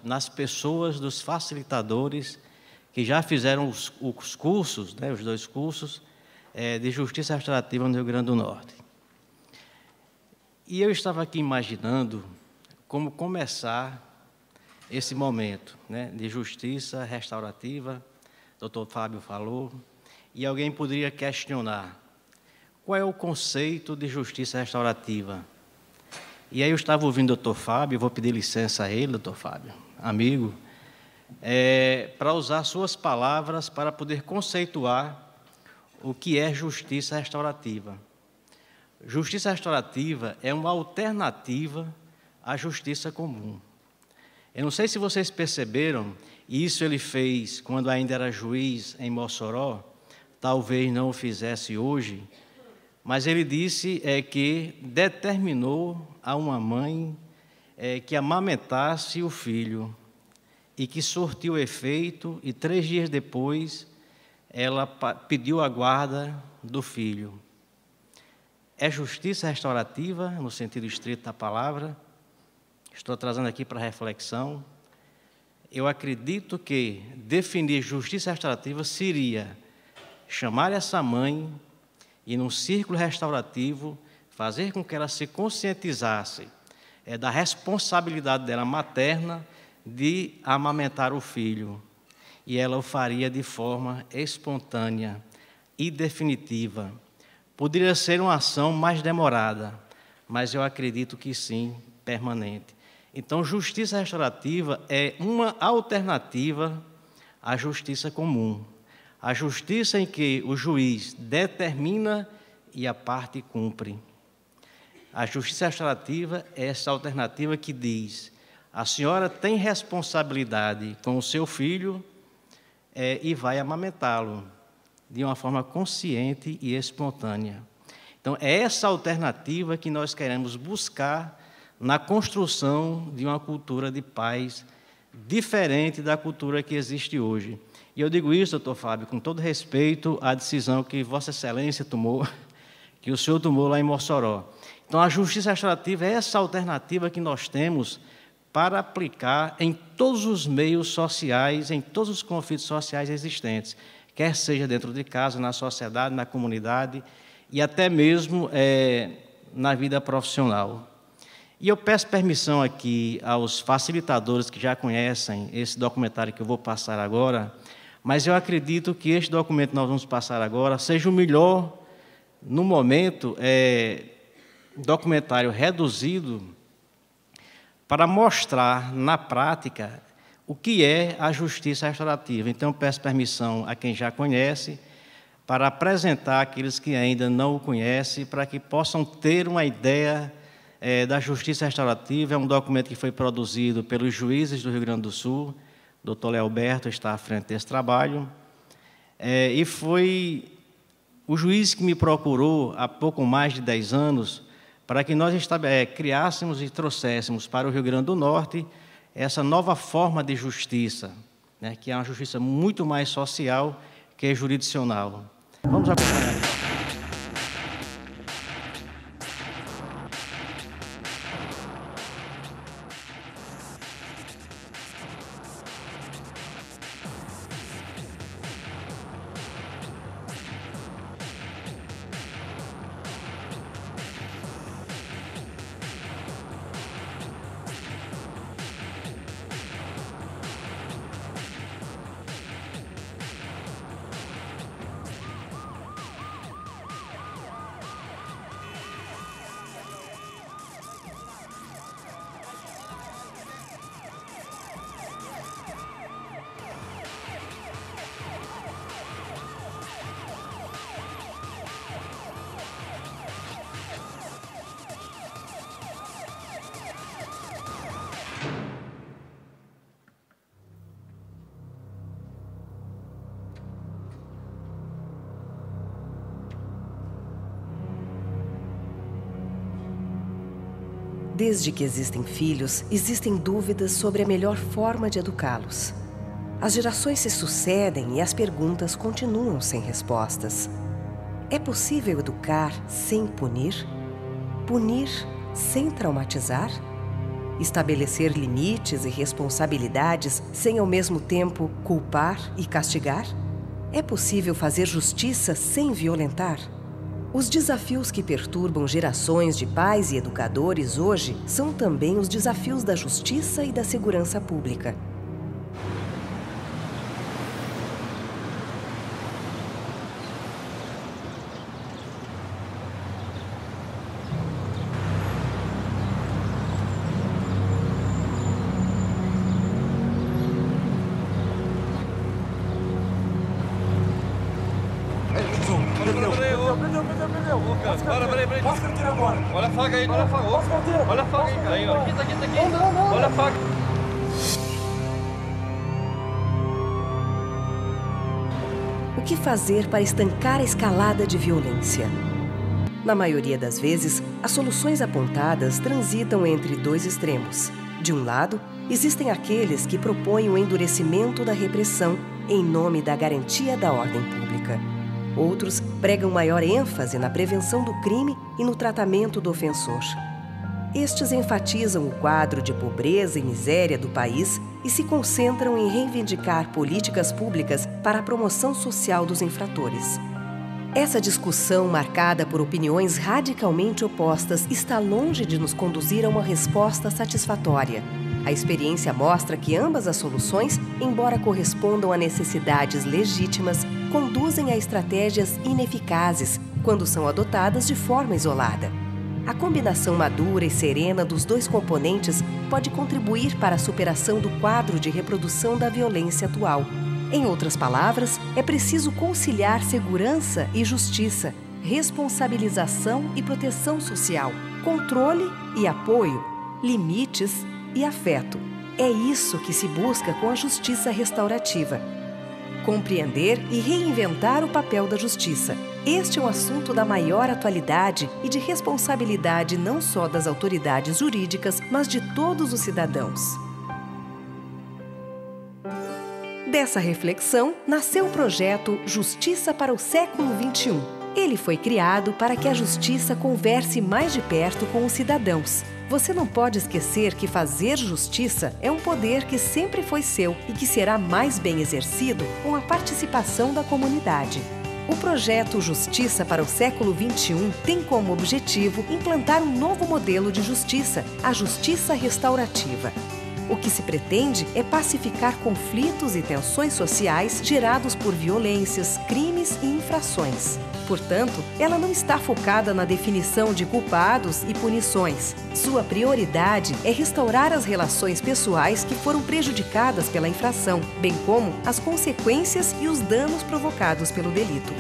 nas pessoas dos facilitadores que já fizeram os cursos, né, os 2 cursos, de justiça restaurativa no Rio Grande do Norte. E eu estava aqui imaginando como começar esse momento, né, de justiça restaurativa. O doutor Fábio falou, e alguém poderia questionar: qual é o conceito de justiça restaurativa? E aí eu estava ouvindo o doutor Fábio, vou pedir licença a ele, doutor Fábio, amigo, para usar suas palavras para poder conceituar o que é justiça restaurativa. Justiça restaurativa é uma alternativa à justiça comum. Eu não sei se vocês perceberam, isso ele fez quando ainda era juiz em Mossoró, talvez não o fizesse hoje, mas ele disse que determinou a uma mãe que amamentasse o filho e que surtiu efeito, e 3 dias depois ela pediu a guarda do filho. É justiça restaurativa, no sentido estrito da palavra. Estou trazendo aqui para reflexão. Eu acredito que definir justiça restaurativa seria chamar essa mãe e, num círculo restaurativo, fazer com que ela se conscientizasse da responsabilidade dela materna de amamentar o filho. E ela o faria de forma espontânea e definitiva. Poderia ser uma ação mais demorada, mas eu acredito que sim, permanente. Então, justiça restaurativa é uma alternativa à justiça comum. A justiça em que o juiz determina e a parte cumpre. A justiça restaurativa é essa alternativa que diz: a senhora tem responsabilidade com o seu filho e vai amamentá-lo de uma forma consciente e espontânea. Então, é essa alternativa que nós queremos buscar na construção de uma cultura de paz diferente da cultura que existe hoje. E eu digo isso, doutor Fábio, com todo respeito à decisão que Vossa Excelência tomou, que o senhor tomou lá em Mossoró. Então, a justiça restaurativa é essa alternativa que nós temos para aplicar em todos os meios sociais, em todos os conflitos sociais existentes, quer seja dentro de casa, na sociedade, na comunidade e até mesmo na vida profissional. E eu peço permissão aqui aos facilitadores que já conhecem esse documentário que eu vou passar agora, mas eu acredito que este documento que nós vamos passar agora seja o melhor, no momento, documentário reduzido para mostrar na prática o que é a justiça restaurativa. Então, eu peço permissão a quem já conhece para apresentar aqueles que ainda não o conhecem, para que possam ter uma ideia da justiça restaurativa. É um documento que foi produzido pelos juízes do Rio Grande do Sul. O doutor Leoberto está à frente desse trabalho. E foi o juiz que me procurou há pouco mais de 10 anos para que nós criássemos e trouxéssemos para o Rio Grande do Norte essa nova forma de justiça, né, que é uma justiça muito mais social que jurisdicional. Vamos acompanhar. Desde que existem filhos, existem dúvidas sobre a melhor forma de educá-los. As gerações se sucedem e as perguntas continuam sem respostas. É possível educar sem punir? Punir sem traumatizar? Estabelecer limites e responsabilidades sem ao mesmo tempo culpar e castigar? É possível fazer justiça sem violentar? Os desafios que perturbam gerações de pais e educadores hoje são também os desafios da justiça e da segurança pública. Passa a carteira agora. Olha a faca aí, olha a faca. Olha a faca aí, ó. Aqui. Olha a faca. O que fazer para estancar a escalada de violência? Na maioria das vezes, as soluções apontadas transitam entre dois extremos. De um lado, existem aqueles que propõem o endurecimento da repressão em nome da garantia da ordem pública. Outros pregam maior ênfase na prevenção do crime e no tratamento do ofensor. Estes enfatizam o quadro de pobreza e miséria do país e se concentram em reivindicar políticas públicas para a promoção social dos infratores. Essa discussão, marcada por opiniões radicalmente opostas, está longe de nos conduzir a uma resposta satisfatória. A experiência mostra que ambas as soluções, embora correspondam a necessidades legítimas, conduzem a estratégias ineficazes quando são adotadas de forma isolada. A combinação madura e serena dos dois componentes pode contribuir para a superação do quadro de reprodução da violência atual. Em outras palavras, é preciso conciliar segurança e justiça, responsabilização e proteção social, controle e apoio, limites e afeto. É isso que se busca com a justiça restaurativa. Compreender e reinventar o papel da justiça. Este é um assunto da maior atualidade e de responsabilidade não só das autoridades jurídicas, mas de todos os cidadãos. Dessa reflexão, nasceu o projeto Justiça para o Século XXI. Ele foi criado para que a justiça converse mais de perto com os cidadãos. Você não pode esquecer que fazer justiça é um poder que sempre foi seu e que será mais bem exercido com a participação da comunidade. O projeto Justiça para o Século XXI tem como objetivo implantar um novo modelo de justiça, a justiça restaurativa. O que se pretende é pacificar conflitos e tensões sociais gerados por violências, crimes e infrações. Portanto, ela não está focada na definição de culpados e punições. Sua prioridade é restaurar as relações pessoais que foram prejudicadas pela infração, bem como as consequências e os danos provocados pelo delito.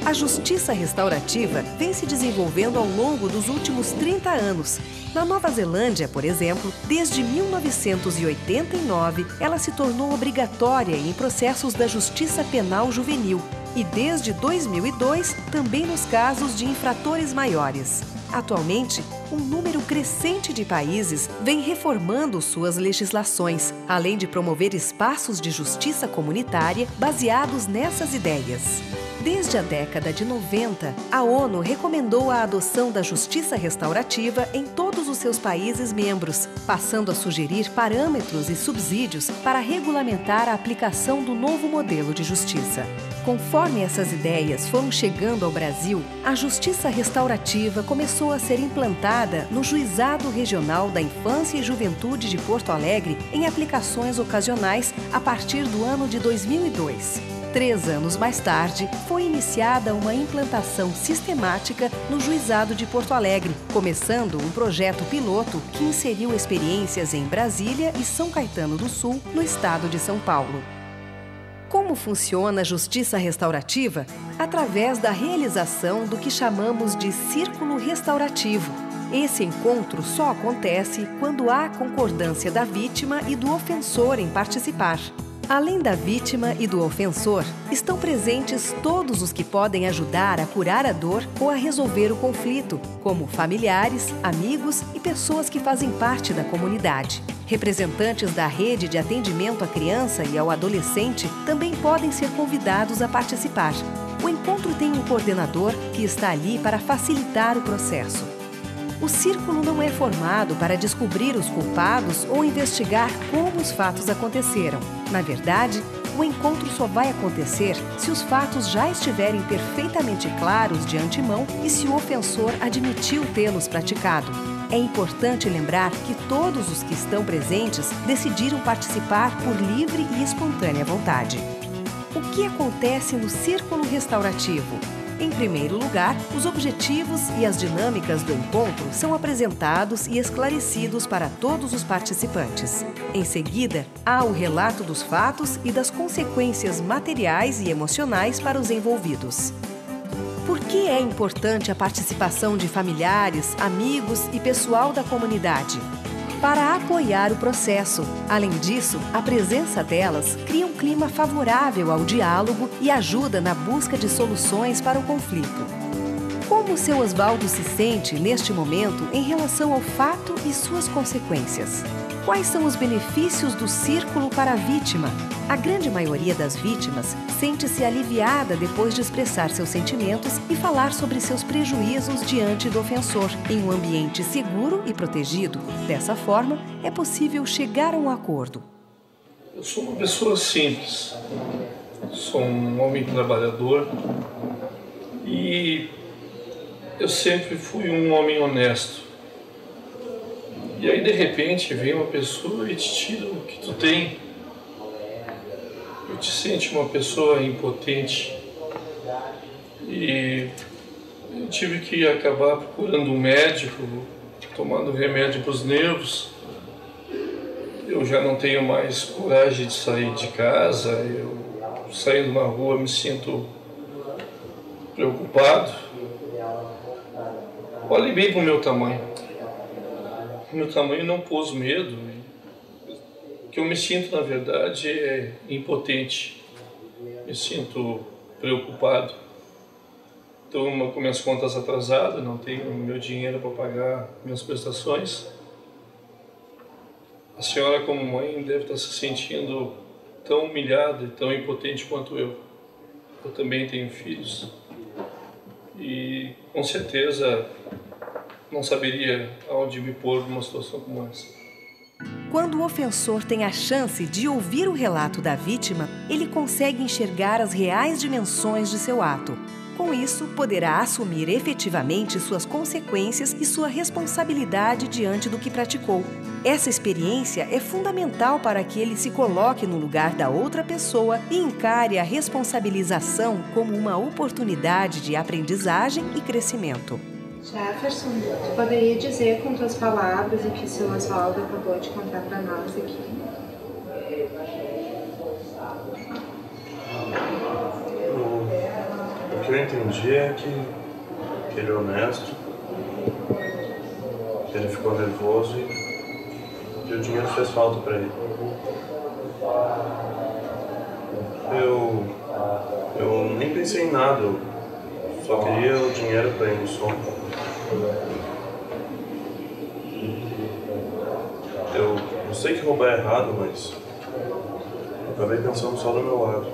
A justiça restaurativa vem se desenvolvendo ao longo dos últimos 30 anos. Na Nova Zelândia, por exemplo, desde 1989, ela se tornou obrigatória em processos da justiça penal juvenil e desde 2002 também nos casos de infratores maiores. Atualmente, um número crescente de países vem reformando suas legislações, além de promover espaços de justiça comunitária baseados nessas ideias. Desde a década de 90, a ONU recomendou a adoção da justiça restaurativa em todos os seus países membros, passando a sugerir parâmetros e subsídios para regulamentar a aplicação do novo modelo de justiça. Conforme essas ideias foram chegando ao Brasil, a justiça restaurativa começou a ser implantada no Juizado Regional da Infância e Juventude de Porto Alegre em aplicações ocasionais a partir do ano de 2002. 3 anos mais tarde, foi iniciada uma implantação sistemática no Juizado de Porto Alegre, começando um projeto piloto que inseriu experiências em Brasília e São Caetano do Sul, no estado de São Paulo. Como funciona a justiça restaurativa? Através da realização do que chamamos de círculo restaurativo. Esse encontro só acontece quando há concordância da vítima e do ofensor em participar. Além da vítima e do ofensor, estão presentes todos os que podem ajudar a curar a dor ou a resolver o conflito, como familiares, amigos e pessoas que fazem parte da comunidade. Representantes da rede de atendimento à criança e ao adolescente também podem ser convidados a participar. O encontro tem um coordenador que está ali para facilitar o processo. O círculo não é formado para descobrir os culpados ou investigar como os fatos aconteceram. Na verdade, o encontro só vai acontecer se os fatos já estiverem perfeitamente claros de antemão e se o ofensor admitiu tê-los praticado. É importante lembrar que todos os que estão presentes decidiram participar por livre e espontânea vontade. O que acontece no círculo restaurativo? Em primeiro lugar, os objetivos e as dinâmicas do encontro são apresentados e esclarecidos para todos os participantes. Em seguida, há o relato dos fatos e das consequências materiais e emocionais para os envolvidos. Por que é importante a participação de familiares, amigos e pessoal da comunidade? Para apoiar o processo. Além disso, a presença delas cria um clima favorável ao diálogo e ajuda na busca de soluções para o conflito. Como o seu Oswaldo se sente neste momento em relação ao fato e suas consequências? Quais são os benefícios do círculo para a vítima? A grande maioria das vítimas sente-se aliviada depois de expressar seus sentimentos e falar sobre seus prejuízos diante do ofensor, em um ambiente seguro e protegido. Dessa forma, é possível chegar a um acordo. Eu sou uma pessoa simples, sou um homem trabalhador e eu sempre fui um homem honesto. E aí, de repente, vem uma pessoa e te tira o que tu tem. Tu te sente uma pessoa impotente. E eu tive que acabar procurando um médico, tomando remédio para os nervos. Eu já não tenho mais coragem de sair de casa. Eu, saindo na rua, me sinto preocupado. Olhe bem para o meu tamanho. Meu tamanho não pôs medo. O que eu me sinto, na verdade, é impotente. Me sinto preocupado. Estou com minhas contas atrasadas, não tenho meu dinheiro para pagar minhas prestações. A senhora, como mãe, deve estar se sentindo tão humilhada e tão impotente quanto eu. Eu também tenho filhos. E, com certeza, não saberia aonde me pôr numa situação como essa. Quando o ofensor tem a chance de ouvir o relato da vítima, ele consegue enxergar as reais dimensões de seu ato. Com isso, poderá assumir efetivamente suas consequências e sua responsabilidade diante do que praticou. Essa experiência é fundamental para que ele se coloque no lugar da outra pessoa e encare a responsabilização como uma oportunidade de aprendizagem e crescimento. Jefferson, tu poderia dizer com tuas palavras o que o seu Oswaldo acabou de contar para nós aqui? O que eu entendi é que ele é honesto, que ele ficou nervoso e que o dinheiro fez falta para ele. Eu nem pensei em nada, eu só queria o dinheiro para ir no som. Eu sei que roubar é errado, mas eu acabei pensando só do meu lado.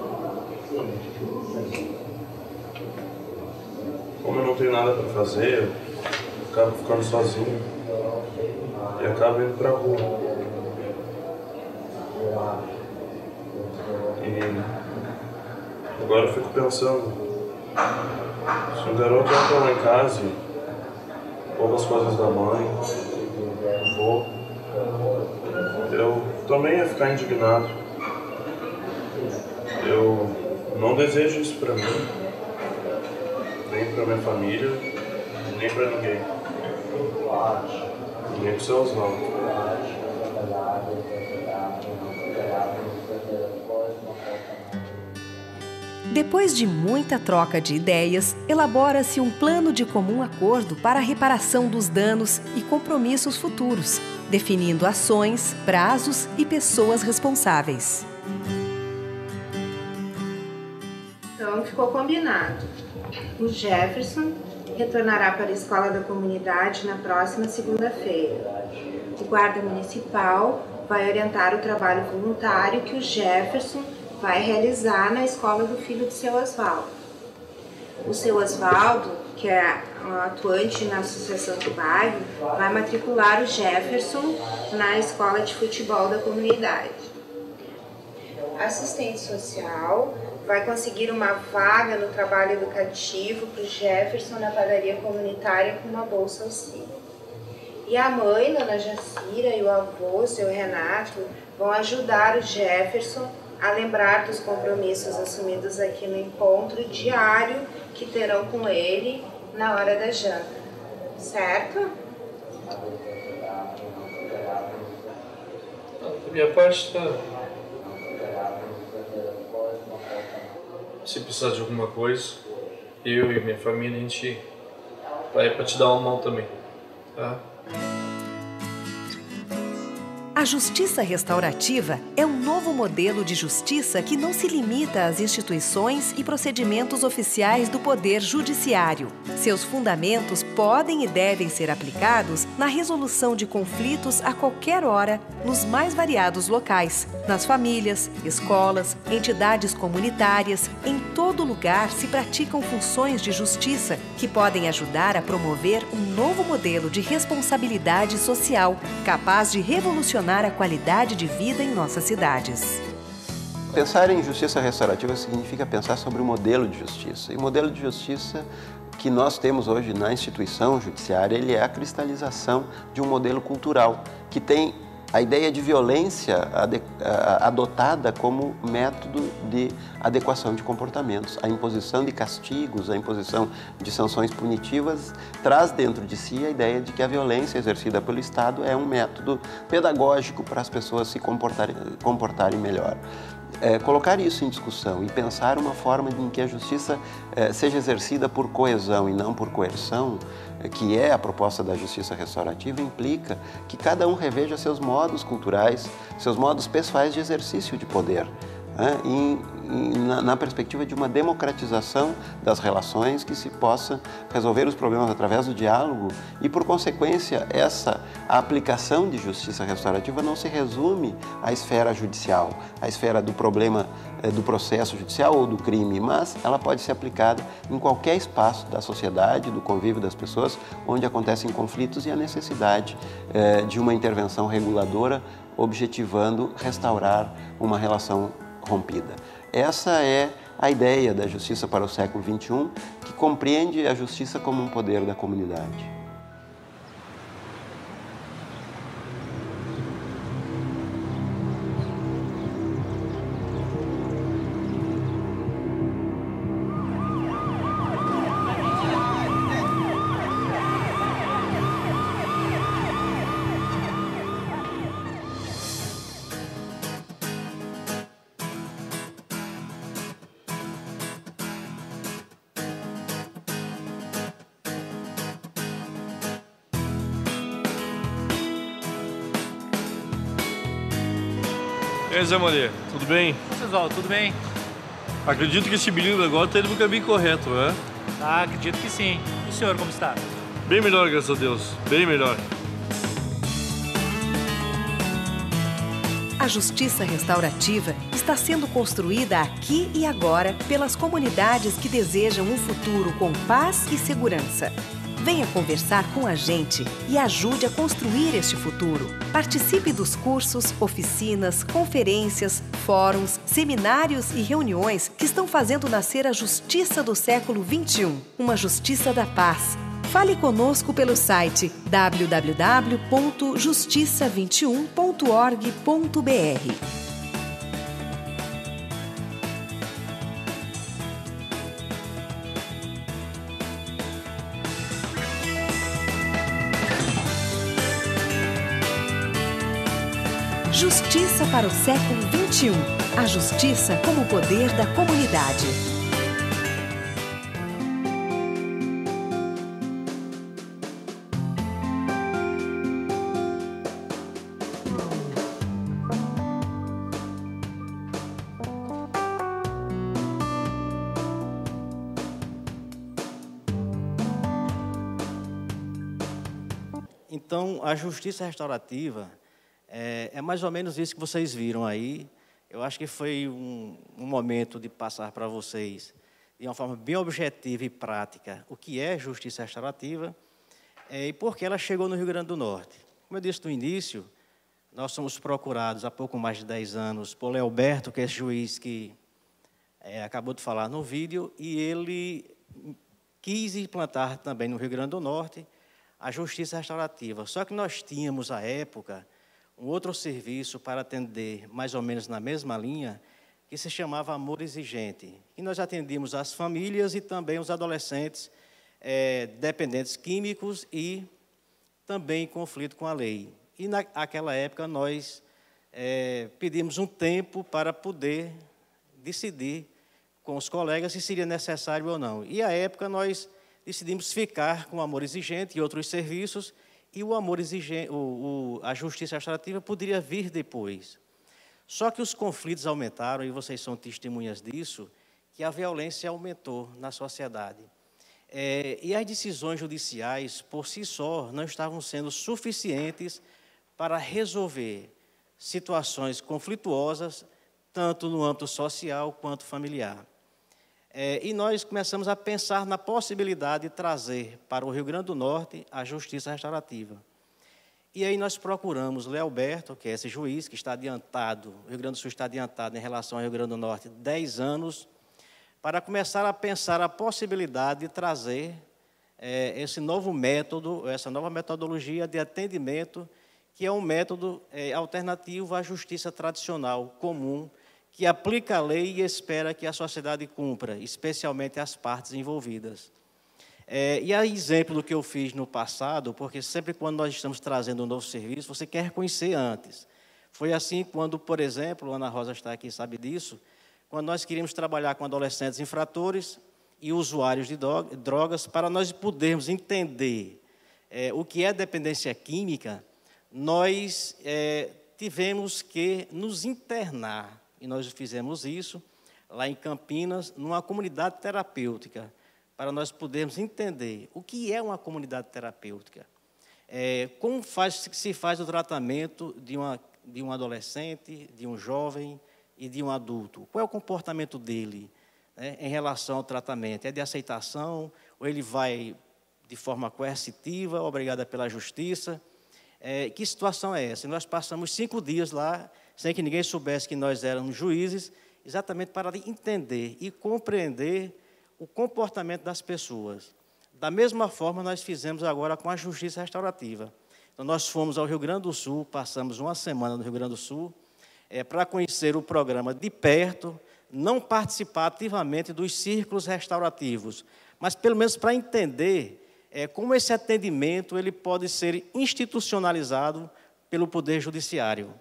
Como eu não tenho nada para fazer, eu acabo ficando sozinho e acabo indo pra rua. E agora eu fico pensando, se um garoto entra lá em casa e rouba as coisas da mãe, do avô, eu também ia ficar indignado. Eu não desejo isso pra mim, nem pra minha família, nem pra ninguém. Nem pro seu Oswaldo. Depois de muita troca de ideias, elabora-se um plano de comum acordo para a reparação dos danos e compromissos futuros, definindo ações, prazos e pessoas responsáveis. Então, ficou combinado. O Jefferson retornará para a escola da comunidade na próxima segunda-feira. O guarda municipal vai orientar o trabalho voluntário que o Jefferson vai realizar na escola do filho do seu Oswaldo. O seu Oswaldo, que é atuante na associação do bairro, vai matricular o Jefferson na escola de futebol da comunidade. Assistente social vai conseguir uma vaga no trabalho educativo para o Jefferson na padaria comunitária com uma bolsa auxílio. E a mãe, Dona Jacira, e o avô, seu Renato, vão ajudar o Jefferson a lembrar dos compromissos assumidos aqui no encontro diário que terão com ele na hora da janta. Certo? Da minha parte tá. Se precisar de alguma coisa, eu e minha família, a gente vai pra te dar uma mão também, tá? A justiça restaurativa é um novo modelo de justiça que não se limita às instituições e procedimentos oficiais do Poder Judiciário. Seus fundamentos podem e devem ser aplicados na resolução de conflitos a qualquer hora, nos mais variados locais, nas famílias, escolas, entidades comunitárias. Em todo lugar se praticam funções de justiça que podem ajudar a promover um novo modelo de responsabilidade social capaz de revolucionar a qualidade de vida em nossas cidades. Pensar em justiça restaurativa significa pensar sobre o modelo de justiça. E o modelo de justiça que nós temos hoje na instituição judiciária, ele é a cristalização de um modelo cultural que tem a ideia de violência adotada como método de adequação de comportamentos. A imposição de castigos, a imposição de sanções punitivas traz dentro de si a ideia de que a violência exercida pelo Estado é um método pedagógico para as pessoas se comportarem melhor. Colocar isso em discussão e pensar uma forma em que a justiça seja exercida por coesão e não por coerção, que é a proposta da justiça restaurativa, implica que cada um reveja seus modos culturais, seus modos pessoais de exercício de poder, na perspectiva de uma democratização das relações, que se possa resolver os problemas através do diálogo e, por consequência, a aplicação de justiça restaurativa não se resume à esfera judicial, à esfera do problema do processo judicial ou do crime, mas ela pode ser aplicada em qualquer espaço da sociedade, do convívio das pessoas, onde acontecem conflitos e a necessidade de uma intervenção reguladora objetivando restaurar uma relação rompida. Essa é a ideia da justiça para o século XXI, que compreende a justiça como um poder da comunidade. E aí, Zé Maria, tudo bem? Oswaldo, tudo bem? Acredito que esse bilíngue agora está indo no caminho correto, né? Ah, acredito que sim. E o senhor, como está? Bem melhor, graças a Deus. Bem melhor. A justiça restaurativa está sendo construída aqui e agora pelas comunidades que desejam um futuro com paz e segurança. Venha conversar com a gente e ajude a construir este futuro. Participe dos cursos, oficinas, conferências, fóruns, seminários e reuniões que estão fazendo nascer a justiça do século XXI, uma justiça da paz. Fale conosco pelo site www.justiça21.org.br. Justiça para o século XXI. A justiça como o poder da comunidade. Então, a justiça restaurativa é mais ou menos isso que vocês viram aí. Eu acho que foi um momento de passar para vocês, de uma forma bem objetiva e prática, o que é justiça restaurativa e por que ela chegou no Rio Grande do Norte. Como eu disse no início, nós somos procurados há pouco mais de 10 anos por Leoberto, que é esse juiz que acabou de falar no vídeo, e ele quis implantar também no Rio Grande do Norte a justiça restaurativa. Só que nós tínhamos, à época, um outro serviço para atender, mais ou menos na mesma linha, que se chamava Amor Exigente. E nós atendíamos as famílias e também os adolescentes dependentes químicos e também em conflito com a lei. E naquela época nós pedimos um tempo para poder decidir com os colegas se seria necessário ou não. E à época nós decidimos ficar com o Amor Exigente e outros serviços, e o Amor Exigente, a justiça restaurativa poderia vir depois. Só que os conflitos aumentaram, e vocês são testemunhas disso, que a violência aumentou na sociedade. E as decisões judiciais, por si só, não estavam sendo suficientes para resolver situações conflituosas, tanto no âmbito social quanto familiar. E nós começamos a pensar na possibilidade de trazer para o Rio Grande do Norte a justiça restaurativa. E aí nós procuramos Leoberto, que é esse juiz que está adiantado, o Rio Grande do Sul está adiantado em relação ao Rio Grande do Norte 10 anos, para começar a pensar a possibilidade de trazer esse novo método, essa nova metodologia de atendimento, que é um método alternativo à justiça tradicional, comum, que aplica a lei e espera que a sociedade cumpra, especialmente as partes envolvidas. E a exemplo do que eu fiz no passado, porque sempre quando nós estamos trazendo um novo serviço, você quer conhecer antes. Foi assim quando, por exemplo, a Ana Rosa está aqui, sabe disso, quando nós queríamos trabalhar com adolescentes infratores e usuários de drogas, para nós podermos entender o que é dependência química, nós tivemos que nos internar. E nós fizemos isso lá em Campinas, numa comunidade terapêutica, para nós podermos entender o que é uma comunidade terapêutica, como se faz o tratamento de um adolescente, de um jovem e de um adulto. Qual é o comportamento dele em relação ao tratamento? É de aceitação ou ele vai de forma coercitiva, obrigada pela justiça? Que situação é essa? Nós passamos 5 dias lá, sem que ninguém soubesse que nós éramos juízes, exatamente para entender e compreender o comportamento das pessoas. Da mesma forma, nós fizemos agora com a justiça restaurativa. Então, nós fomos ao Rio Grande do Sul, passamos uma semana no Rio Grande do Sul, para conhecer o programa de perto, não participar ativamente dos círculos restaurativos, mas pelo menos para entender como esse atendimento ele pode ser institucionalizado pelo Poder Judiciário.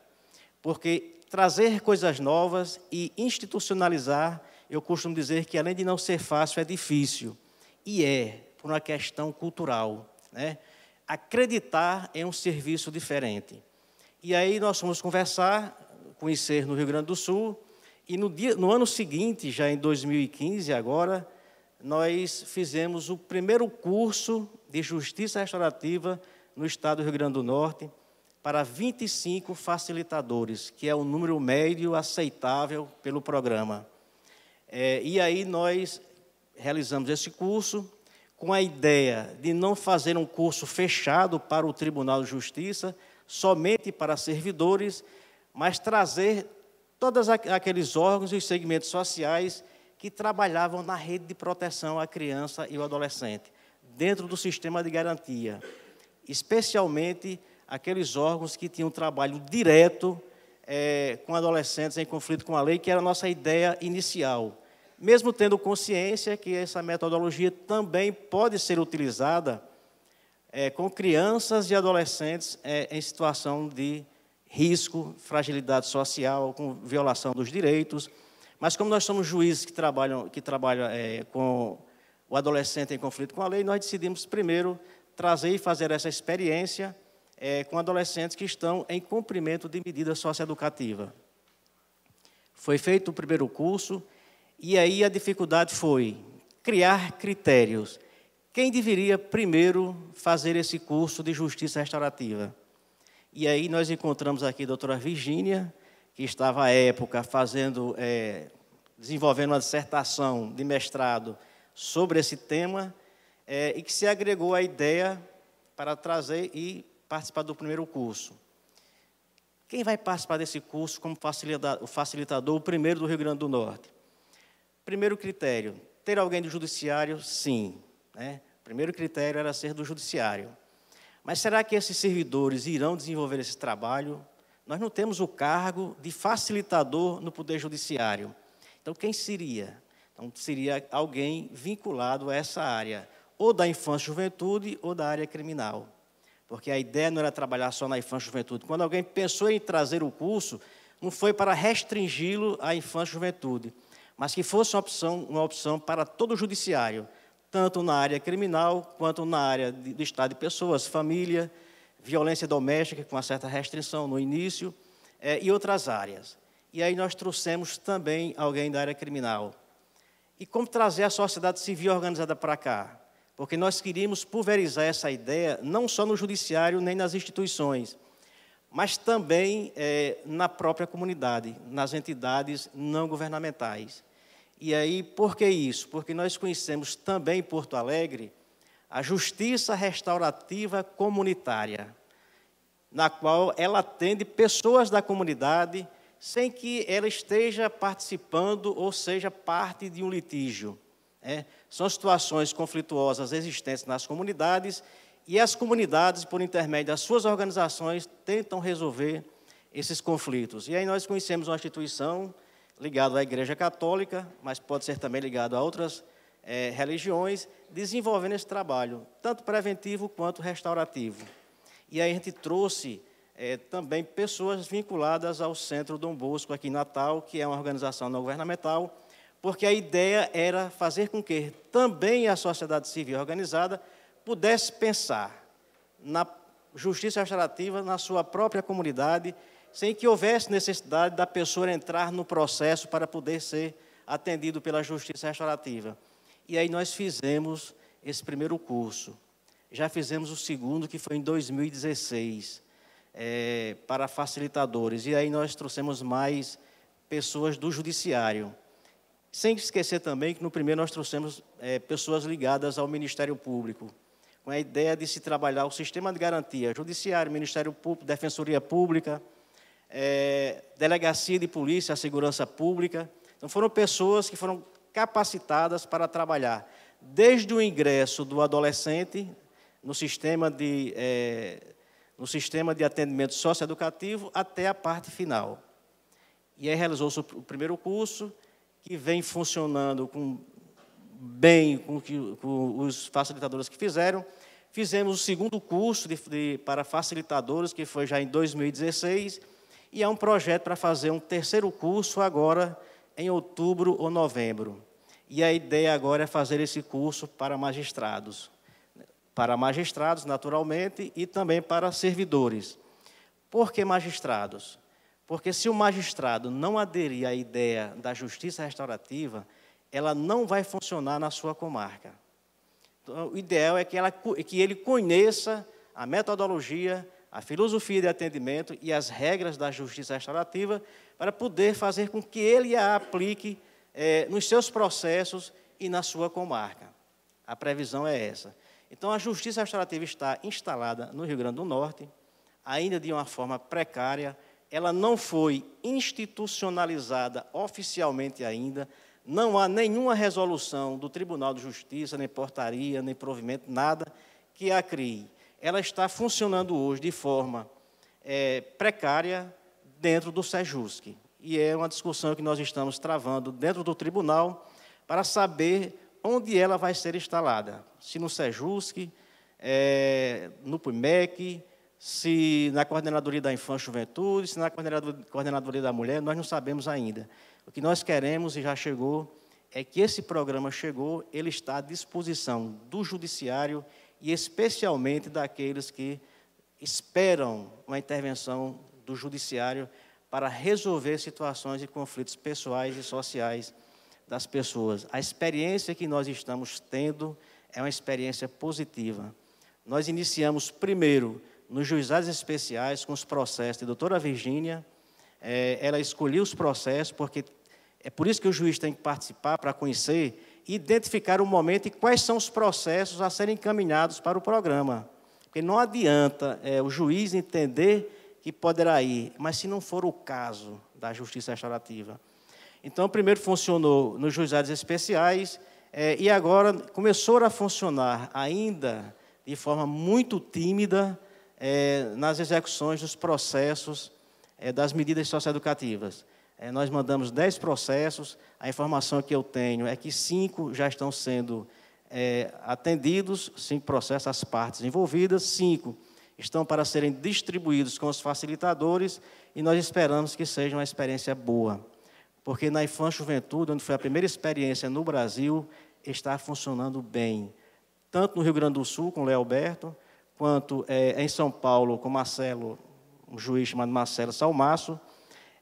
Porque trazer coisas novas e institucionalizar, eu costumo dizer que, além de não ser fácil, é difícil. E por uma questão cultural, né? Acreditar em um serviço diferente. E aí nós fomos conhecer no Rio Grande do Sul, e no ano seguinte, já em 2015, agora, nós fizemos o primeiro curso de justiça restaurativa no estado do Rio Grande do Norte para 25 facilitadores, que é o número médio aceitável pelo programa. E aí nós realizamos esse curso com a ideia de não fazer um curso fechado para o Tribunal de Justiça, somente para servidores, mas trazer todos aqueles órgãos e segmentos sociais que trabalhavam na rede de proteção à criança e ao adolescente, dentro do sistema de garantia, especialmente aqueles órgãos que tinham trabalho direto com adolescentes em conflito com a lei, que era a nossa ideia inicial. Mesmo tendo consciência que essa metodologia também pode ser utilizada com crianças e adolescentes em situação de risco, fragilidade social, com violação dos direitos. Mas como nós somos juízes que trabalham com o adolescente em conflito com a lei, nós decidimos primeiro trazer e fazer essa experiência com adolescentes que estão em cumprimento de medida socioeducativa. Foi feito o primeiro curso, e aí a dificuldade foi criar critérios. Quem deveria primeiro fazer esse curso de justiça restaurativa? E aí nós encontramos aqui a doutora Virgínia, que estava à época desenvolvendo uma dissertação de mestrado sobre esse tema, e que se agregou à ideia para trazer e participar do primeiro curso. Quem vai participar desse curso como facilitador, o primeiro do Rio Grande do Norte? Primeiro critério, ter alguém do judiciário? Sim. O primeiro critério era ser do judiciário. Mas será que esses servidores irão desenvolver esse trabalho? Nós não temos o cargo de facilitador no Poder Judiciário. Então, quem seria? Então, seria alguém vinculado a essa área, ou da infância e juventude, ou da área criminal. Porque a ideia não era trabalhar só na infância e juventude. Quando alguém pensou em trazer o curso, não foi para restringi-lo à infância e juventude, mas que fosse uma opção para todo o judiciário, tanto na área criminal, quanto na área do estado de pessoas, família, violência doméstica, com uma certa restrição no início, e outras áreas. E aí nós trouxemos também alguém da área criminal. E como trazer a sociedade civil organizada para cá? Porque nós queríamos pulverizar essa ideia, não só no judiciário, nem nas instituições, mas também na própria comunidade, nas entidades não governamentais. E aí, por que isso? Porque nós conhecemos também em Porto Alegre a justiça restaurativa comunitária, na qual ela atende pessoas da comunidade sem que ela esteja participando ou seja parte de um litígio. São situações conflituosas existentes nas comunidades e as comunidades, por intermédio das suas organizações, tentam resolver esses conflitos. E aí nós conhecemos uma instituição ligada à Igreja Católica, mas pode ser também ligado a outras religiões, desenvolvendo esse trabalho, tanto preventivo quanto restaurativo. E aí a gente trouxe também pessoas vinculadas ao Centro Dom Bosco, aqui em Natal, que é uma organização não governamental, porque a ideia era fazer com que também a sociedade civil organizada pudesse pensar na justiça restaurativa na sua própria comunidade, sem que houvesse necessidade da pessoa entrar no processo para poder ser atendido pela justiça restaurativa. E aí nós fizemos esse primeiro curso. Já fizemos o segundo, que foi em 2016, para facilitadores. E aí nós trouxemos mais pessoas do judiciário. Sem esquecer também que no primeiro nós trouxemos pessoas ligadas ao Ministério Público, com a ideia de se trabalhar o sistema de garantia, judiciário, Ministério Público, Defensoria Pública, Delegacia de Polícia, Segurança Pública. Então, foram pessoas que foram capacitadas para trabalhar desde o ingresso do adolescente no sistema de atendimento socioeducativo até a parte final. E aí realizou-se o primeiro curso, que vem funcionando bem com os facilitadores que fizeram. Fizemos o segundo curso para facilitadores, que foi já em 2016, e é um projeto para fazer um terceiro curso agora em outubro ou novembro. E a ideia agora é fazer esse curso para magistrados. Para magistrados, naturalmente, e também para servidores. Por que magistrados? Porque se o magistrado não aderir à ideia da justiça restaurativa, ela não vai funcionar na sua comarca. Então, o ideal é que ele conheça a metodologia, a filosofia de atendimento e as regras da justiça restaurativa para poder fazer com que ele a aplique nos seus processos e na sua comarca. A previsão é essa. Então, a justiça restaurativa está instalada no Rio Grande do Norte, ainda de uma forma precária. Ela não foi institucionalizada oficialmente ainda. Não há nenhuma resolução do Tribunal de Justiça, nem portaria, nem provimento, nada que a crie. Ela está funcionando hoje de forma precária dentro do SEJUSC. E é uma discussão que nós estamos travando dentro do tribunal para saber onde ela vai ser instalada. Se no SEJUSC, no PUMEC, se na Coordenadoria da Infância e Juventude, se na Coordenadoria da Mulher, nós não sabemos ainda. O que nós queremos, e já chegou, é que esse programa chegou, ele está à disposição do Judiciário e especialmente daqueles que esperam uma intervenção do Judiciário para resolver situações e conflitos pessoais e sociais das pessoas. A experiência que nós estamos tendo é uma experiência positiva. Nós iniciamos primeiro nos juizados especiais com os processos de doutora Virgínia. Ela escolheu os processos, porque é por isso que o juiz tem que participar, para conhecer e identificar o momento e quais são os processos a serem encaminhados para o programa. Porque não adianta o juiz entender que poderá ir, mas se não for o caso da justiça restaurativa. Então, primeiro funcionou nos juizados especiais e agora começou a funcionar ainda de forma muito tímida nas execuções dos processos das medidas socioeducativas. Nós mandamos 10 processos, a informação que eu tenho é que 5 já estão sendo atendidos, 5 processos, as partes envolvidas, 5 estão para serem distribuídos com os facilitadores e nós esperamos que seja uma experiência boa, porque na Infância e Juventude, onde foi a primeira experiência no Brasil, está funcionando bem, tanto no Rio Grande do Sul, com o Léo Alberto, quanto em São Paulo, com Marcelo, um juiz chamado Marcelo Salmaço,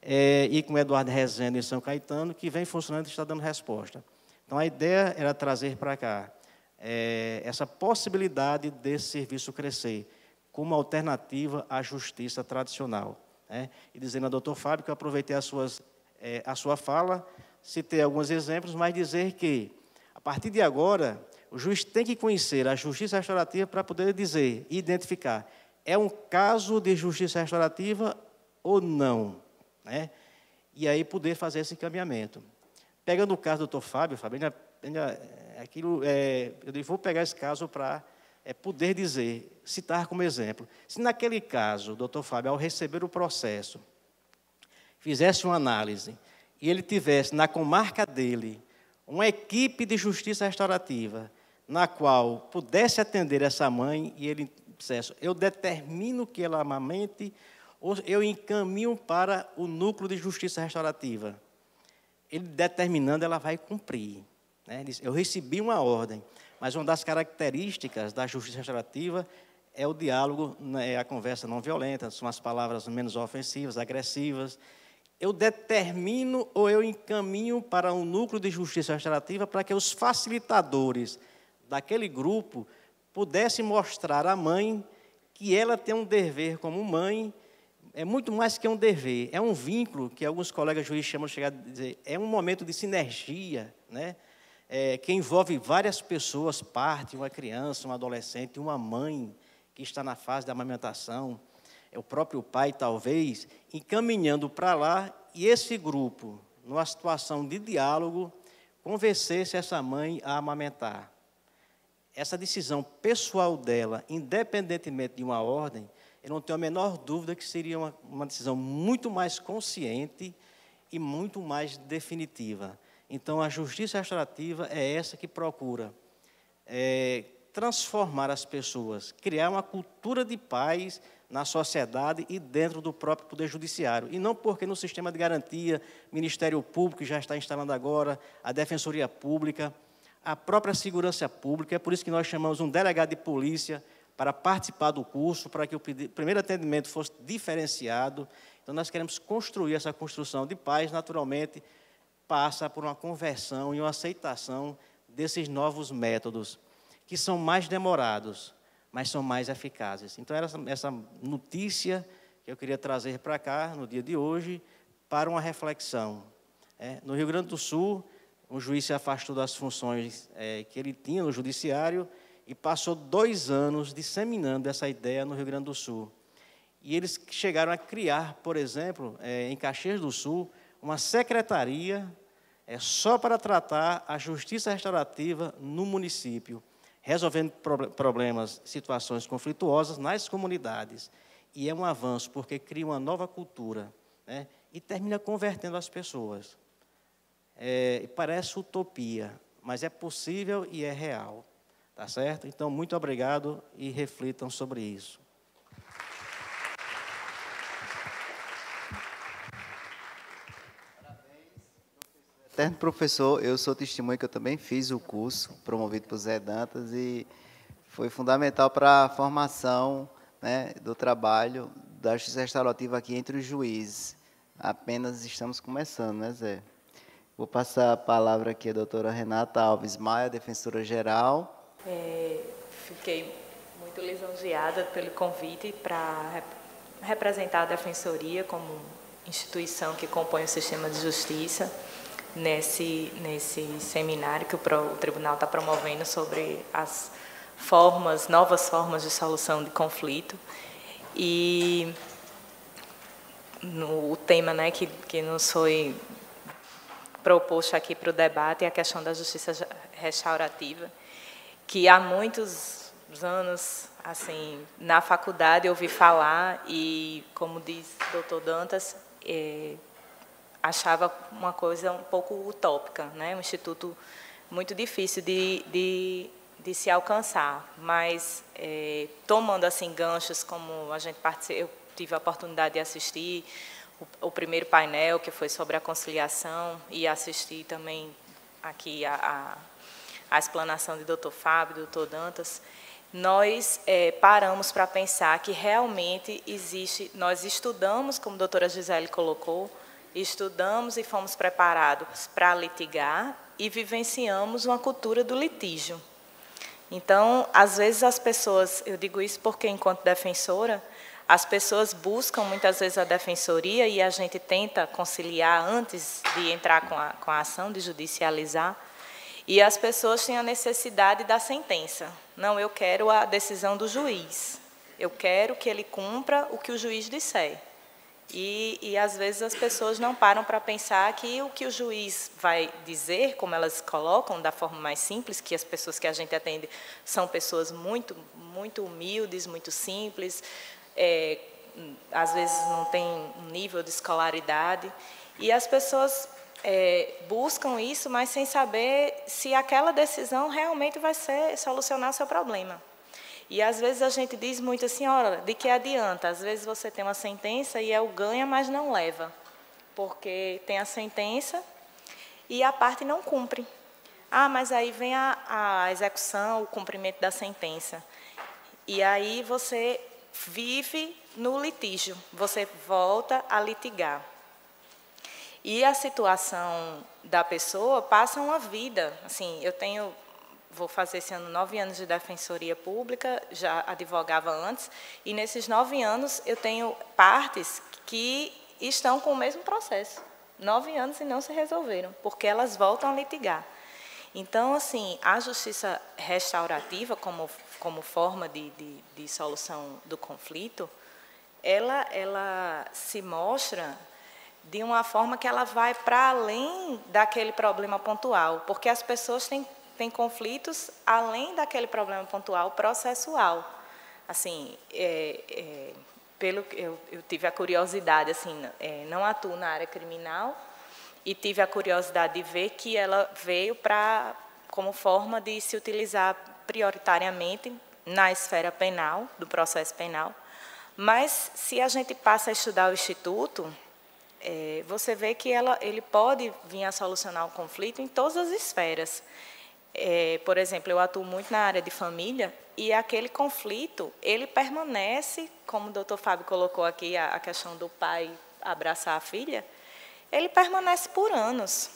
e com Eduardo Rezende em São Caetano, que vem funcionando e está dando resposta. Então, a ideia era trazer para cá essa possibilidade desse serviço crescer como alternativa à justiça tradicional. E dizendo ao doutor Fábio que eu aproveitei a sua fala, citei alguns exemplos, mas dizer que, a partir de agora, o juiz tem que conhecer a justiça restaurativa para poder dizer, identificar, é um caso de justiça restaurativa ou não, e aí poder fazer esse encaminhamento. Pegando o caso do doutor Fábio, eu vou pegar esse caso para poder dizer, citar como exemplo. Se naquele caso, o doutor Fábio, ao receber o processo, fizesse uma análise e ele tivesse na comarca dele uma equipe de justiça restaurativa na qual pudesse atender essa mãe e ele dissesse, eu determino que ela amamente ou eu encaminho para o núcleo de justiça restaurativa. Ele determinando, ela vai cumprir. Diz, eu recebi uma ordem, mas uma das características da justiça restaurativa é o diálogo, a conversa não violenta, são as palavras menos ofensivas, agressivas. Eu determino ou eu encaminho para um núcleo de justiça restaurativa para que os facilitadores daquele grupo pudessem mostrar à mãe que ela tem um dever como mãe, é muito mais que um dever, é um vínculo que alguns colegas juízes chamam de chegar a dizer, é um momento de sinergia, que envolve várias pessoas, parte, uma criança, um adolescente, uma mãe que está na fase da amamentação, o próprio pai, talvez, encaminhando para lá, e esse grupo, numa situação de diálogo, convencesse essa mãe a amamentar. Essa decisão pessoal dela, independentemente de uma ordem, eu não tenho a menor dúvida que seria uma decisão muito mais consciente e muito mais definitiva. Então, a justiça restaurativa é essa que procura transformar as pessoas, criar uma cultura de paz na sociedade e dentro do próprio Poder Judiciário. E não porque no sistema de garantia, Ministério Público, que já está instalando agora, a Defensoria Pública, a própria Segurança Pública, é por isso que nós chamamos um delegado de polícia para participar do curso, para que o primeiro atendimento fosse diferenciado. Então, nós queremos construir essa construção de paz, naturalmente, passa por uma conversão e uma aceitação desses novos métodos. que são mais demorados, mas são mais eficazes. Então, era essa notícia que eu queria trazer para cá, no dia de hoje, para uma reflexão. No Rio Grande do Sul, o juiz se afastou das funções que ele tinha no judiciário e passou 2 anos disseminando essa ideia no Rio Grande do Sul. E eles chegaram a criar, por exemplo, em Caxias do Sul, uma secretaria só para tratar a justiça restaurativa no município, resolvendo problemas, situações conflituosas nas comunidades. E é um avanço, porque cria uma nova cultura, né? E termina convertendo as pessoas. Parece utopia, mas é possível e é real. Tá certo? Então, muito obrigado e reflitam sobre isso. Eterno professor, eu sou testemunha que eu também fiz o curso promovido por Zé Dantas e foi fundamental para a formação, né, do trabalho da justiça restaurativa aqui entre os juízes. Apenas estamos começando, né, Zé? Vou passar a palavra aqui à doutora Renata Alves Maia, defensora-geral. Fiquei muito lisonjeada pelo convite para representar a Defensoria como instituição que compõe o sistema de justiça nesse seminário que o Tribunal está promovendo sobre as novas formas de solução de conflito. E o tema, né, que nos foi proposto aqui para o debate é a questão da justiça restaurativa, que há muitos anos, assim, na faculdade eu ouvi falar e, como diz o doutor Dantas, achava uma coisa um pouco utópica, né? Um instituto muito difícil de se alcançar, mas tomando assim ganchos, como a gente eu tive a oportunidade de assistir o primeiro painel, que foi sobre a conciliação, e assisti também aqui a explanação do doutor Fábio, do doutor Dantas, nós paramos para pensar que realmente existe, nós estudamos, como a doutora Gisele colocou, estudamos e fomos preparados para litigar e vivenciamos uma cultura do litígio. Então, às vezes as pessoas, eu digo isso porque, enquanto defensora, as pessoas buscam muitas vezes a defensoria e a gente tenta conciliar antes de entrar com a ação, de judicializar, e as pessoas têm a necessidade da sentença. Não, eu quero a decisão do juiz, eu quero que ele cumpra o que o juiz disser. E às vezes as pessoas não param para pensar que o que o juiz vai dizer, como elas colocam, da forma mais simples, que as pessoas que a gente atende são pessoas muito, muito humildes, muito simples, às vezes não tem um nível de escolaridade, e as pessoas buscam isso, mas sem saber se aquela decisão realmente vai solucionar o seu problema. E, às vezes, a gente diz muito assim, olha, de que adianta? Às vezes você tem uma sentença e é o ganha, mas não leva, porque tem a sentença e a parte não cumpre. Ah, mas aí vem a execução, o cumprimento da sentença. E aí você vive no litígio, você volta a litigar. E a situação da pessoa passa uma vida. Assim, vou fazer esse ano 9 anos de defensoria pública, já advogava antes, e nesses 9 anos eu tenho partes que estão com o mesmo processo. 9 anos e não se resolveram, porque elas voltam a litigar. Então, assim, a justiça restaurativa, como forma de solução do conflito, ela se mostra de uma forma que ela vai para além daquele problema pontual, porque as pessoas têm conflitos além daquele problema pontual processual. Assim, eu tive a curiosidade, assim, não atuo na área criminal, e tive a curiosidade de ver que ela veio como forma de se utilizar prioritariamente na esfera penal, do processo penal. Mas, se a gente passa a estudar o Instituto, você vê que ele pode vir a solucionar o conflito em todas as esferas. Por exemplo, eu atuo muito na área de família e aquele conflito, ele permanece, como o doutor Fábio colocou aqui, a questão do pai abraçar a filha, ele permanece por anos.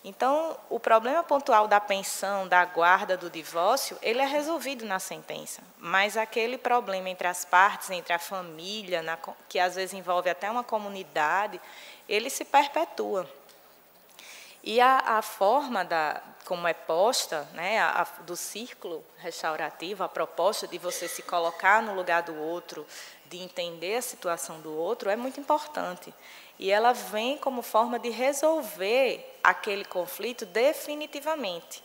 Então, o problema pontual da pensão, da guarda, do divórcio, ele é resolvido na sentença. Mas aquele problema entre as partes, entre a família, que às vezes envolve até uma comunidade, ele se perpetua. E a forma, como é posta, né, do círculo restaurativo, a proposta de você se colocar no lugar do outro, de entender a situação do outro, é muito importante. E ela vem como forma de resolver aquele conflito definitivamente,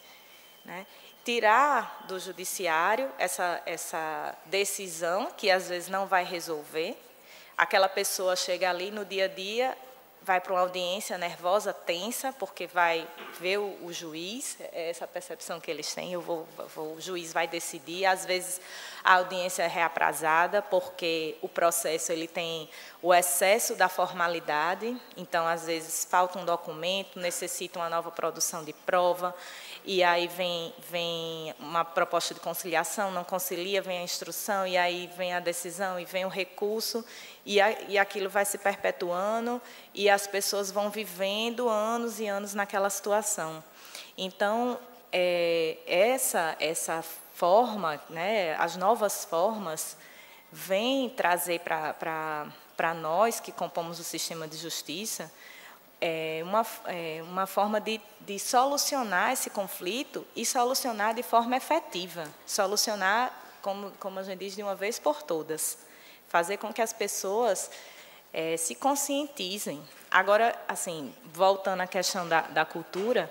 né? Tirar do judiciário essa decisão, que às vezes não vai resolver. Aquela pessoa chega ali no dia a dia, vai para uma audiência nervosa, tensa, porque vai ver o juiz, é essa percepção que eles têm, o juiz vai decidir. Às vezes a audiência é reaprazada, porque o processo ele tem o excesso da formalidade, então às vezes falta um documento, necessita uma nova produção de prova, e aí vem uma proposta de conciliação, não concilia, vem a instrução, e aí vem a decisão, e vem o recurso, e aquilo vai se perpetuando, e as pessoas vão vivendo anos e anos naquela situação. Então, essa forma, né, as novas formas, vêm trazer para nós, que compomos o sistema de justiça, uma forma de solucionar esse conflito e solucionar de forma efetiva, solucionar, como a gente diz, de uma vez por todas, fazer com que as pessoas se conscientizem. Agora, assim, voltando à questão da cultura,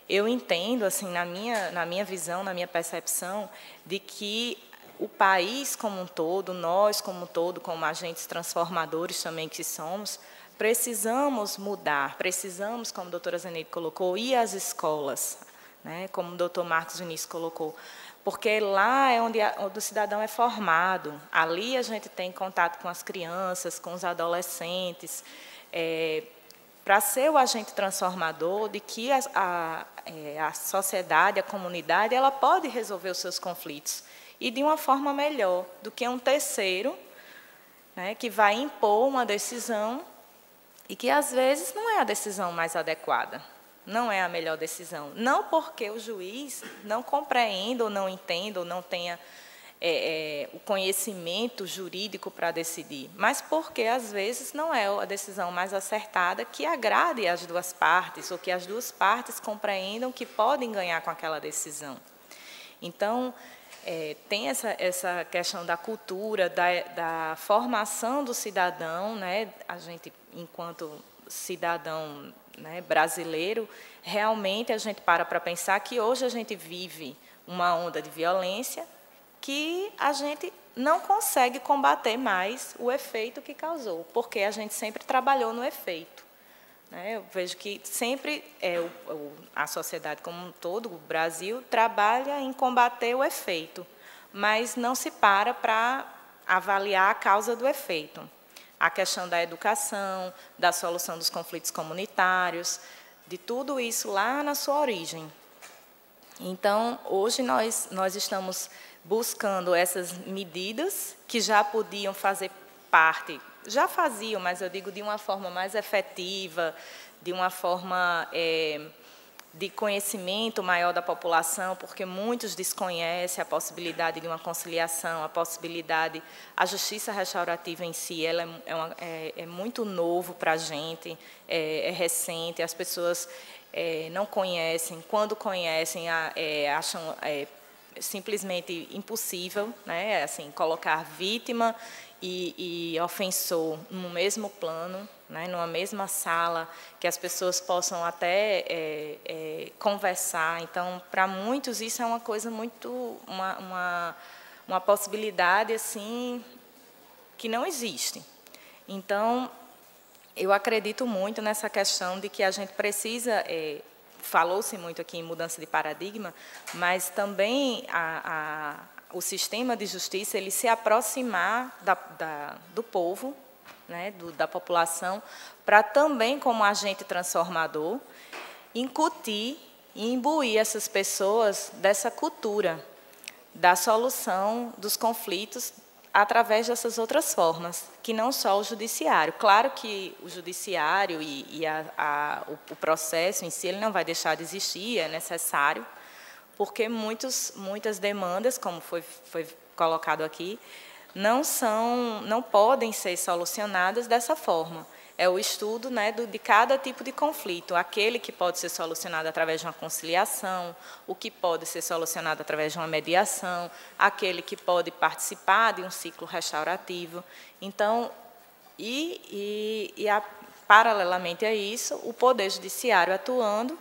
eu entendo, assim, na minha visão, na minha percepção, de que o país como um todo, nós como um todo, como agentes transformadores também que somos, precisamos mudar, precisamos, como a doutora Zeneide colocou, ir às escolas, né, como o doutor Marcos Vinícius colocou, porque lá é onde o cidadão é formado, ali a gente tem contato com as crianças, com os adolescentes, para ser o agente transformador de que a sociedade, a comunidade, ela pode resolver os seus conflitos, e de uma forma melhor do que um terceiro, né, que vai impor uma decisão e que, às vezes, não é a decisão mais adequada, não é a melhor decisão. Não porque o juiz não compreenda ou não entenda ou não tenha o conhecimento jurídico para decidir, mas porque, às vezes, não é a decisão mais acertada que agrade as duas partes ou que as duas partes compreendam que podem ganhar com aquela decisão. Então, tem essa questão da cultura, da formação do cidadão, né? A gente, enquanto cidadão, né, brasileiro, realmente a gente para pensar que hoje a gente vive uma onda de violência que a gente não consegue combater mais o efeito que causou, porque a gente sempre trabalhou no efeito. Eu vejo que sempre a sociedade como um todo, o Brasil, trabalha em combater o efeito, mas não se para avaliar a causa do efeito. A questão da educação, da solução dos conflitos comunitários, de tudo isso lá na sua origem. Então, hoje nós estamos buscando essas medidas que já podiam fazer parte, já faziam, mas eu digo de uma forma mais efetiva, de uma forma de conhecimento maior da população, porque muitos desconhecem a possibilidade de uma conciliação, a justiça restaurativa em si, ela é muito novo para a gente, é recente, as pessoas não conhecem, quando conhecem, acham simplesmente impossível, né, assim, colocar vítima e ofensor no mesmo plano, né, numa mesma sala, que as pessoas possam até conversar. Então, para muitos, isso é uma coisa muito, uma possibilidade assim que não existe. Então, eu acredito muito nessa questão de que a gente precisa, falou-se muito aqui em mudança de paradigma, mas também o sistema de justiça ele se aproximar do povo, né, da população, para também, como agente transformador, incutir e imbuir essas pessoas dessa cultura, da solução dos conflitos através dessas outras formas, que não só o judiciário. Claro que o judiciário e o processo em si ele não vai deixar de existir, é necessário, porque muitas demandas, como foi colocado aqui, não podem ser solucionadas dessa forma. É o estudo, né, de cada tipo de conflito, aquele que pode ser solucionado através de uma conciliação, o que pode ser solucionado através de uma mediação, aquele que pode participar de um ciclo restaurativo. Então, paralelamente a isso, o Poder Judiciário atuando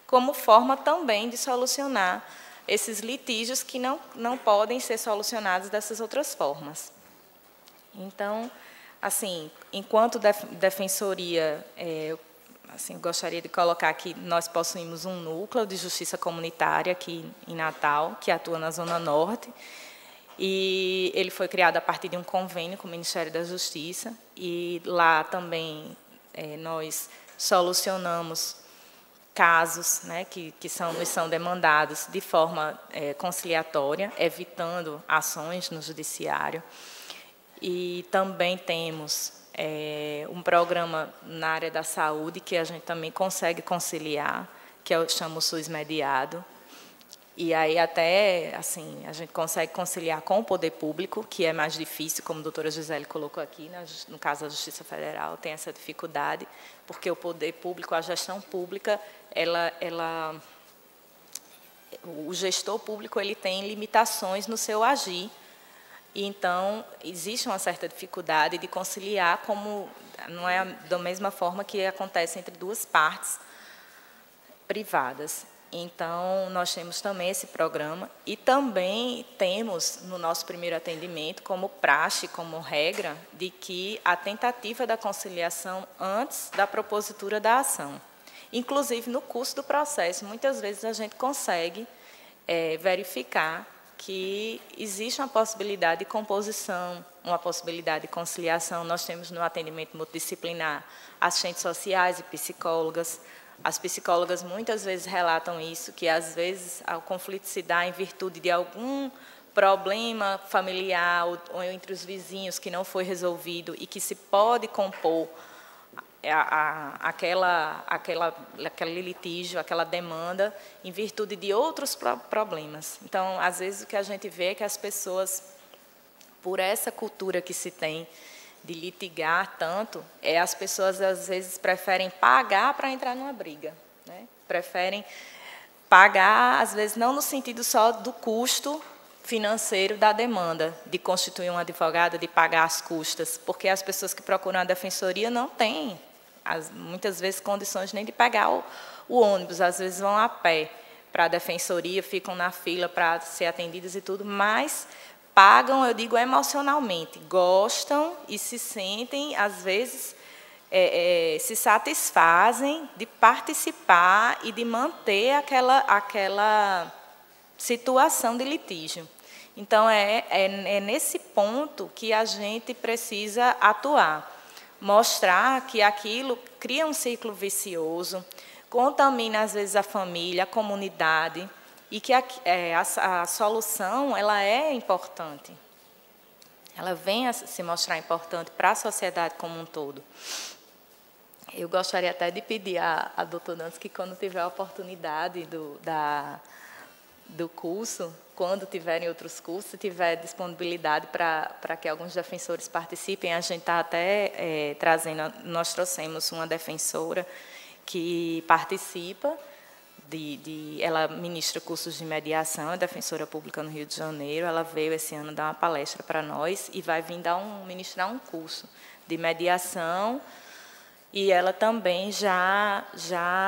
como forma também de solucionar esses litígios que não podem ser solucionados dessas outras formas. Então, assim, enquanto defensoria, assim, gostaria de colocar que nós possuímos um núcleo de justiça comunitária aqui em Natal, que atua na Zona Norte, e ele foi criado a partir de um convênio com o Ministério da Justiça, e lá também nós solucionamos casos, né, que nos são demandados de forma conciliatória, evitando ações no judiciário. E também temos um programa na área da saúde, que a gente também consegue conciliar, que eu chamo SUS mediado. E aí até assim, a gente consegue conciliar com o poder público, que é mais difícil, como a doutora Gisele colocou aqui, no caso da Justiça Federal, tem essa dificuldade, porque o poder público, a gestão pública, o gestor público ele tem limitações no seu agir. E, então, existe uma certa dificuldade de conciliar, como não é da mesma forma que acontece entre duas partes privadas. Então, nós temos também esse programa e também temos, no nosso primeiro atendimento, como praxe, como regra, de que a tentativa da conciliação antes da propositura da ação. Inclusive, no curso do processo, muitas vezes a gente consegue verificar que existe uma possibilidade de composição, uma possibilidade de conciliação. Nós temos no atendimento multidisciplinar assistentes sociais e psicólogas. As psicólogas muitas vezes relatam isso, que às vezes o conflito se dá em virtude de algum problema familiar ou entre os vizinhos que não foi resolvido e que se pode compor aquele litígio, aquela demanda, em virtude de outros problemas. Então, às vezes, o que a gente vê é que as pessoas, por essa cultura que se tem de litigar tanto, as pessoas, às vezes, preferem pagar para entrar numa briga, né? Preferem pagar, às vezes, não no sentido só do custo financeiro da demanda, de constituir um advogado, de pagar as custas, porque as pessoas que procuram a defensoria não têm, muitas vezes, condições nem de pagar o ônibus, às vezes vão a pé para a defensoria, ficam na fila para ser atendidas e tudo, mas pagam, eu digo, emocionalmente, gostam e se sentem, às vezes, se satisfazem de participar e de manter aquela situação de litígio. Então, é nesse ponto que a gente precisa atuar. Mostrar que aquilo cria um ciclo vicioso, contamina, às vezes, a família, a comunidade, e que a solução ela é importante. Ela vem a se mostrar importante para a sociedade como um todo. Eu gostaria até de pedir à doutora Nancy que, quando tiver a oportunidade do curso, quando tiverem outros cursos, se tiver disponibilidade para que alguns defensores participem, a gente está até trazendo, nós trouxemos uma defensora que participa, ela ministra cursos de mediação, é defensora pública no Rio de Janeiro, ela veio esse ano dar uma palestra para nós e vai vir ministrar um curso de mediação. E ela também já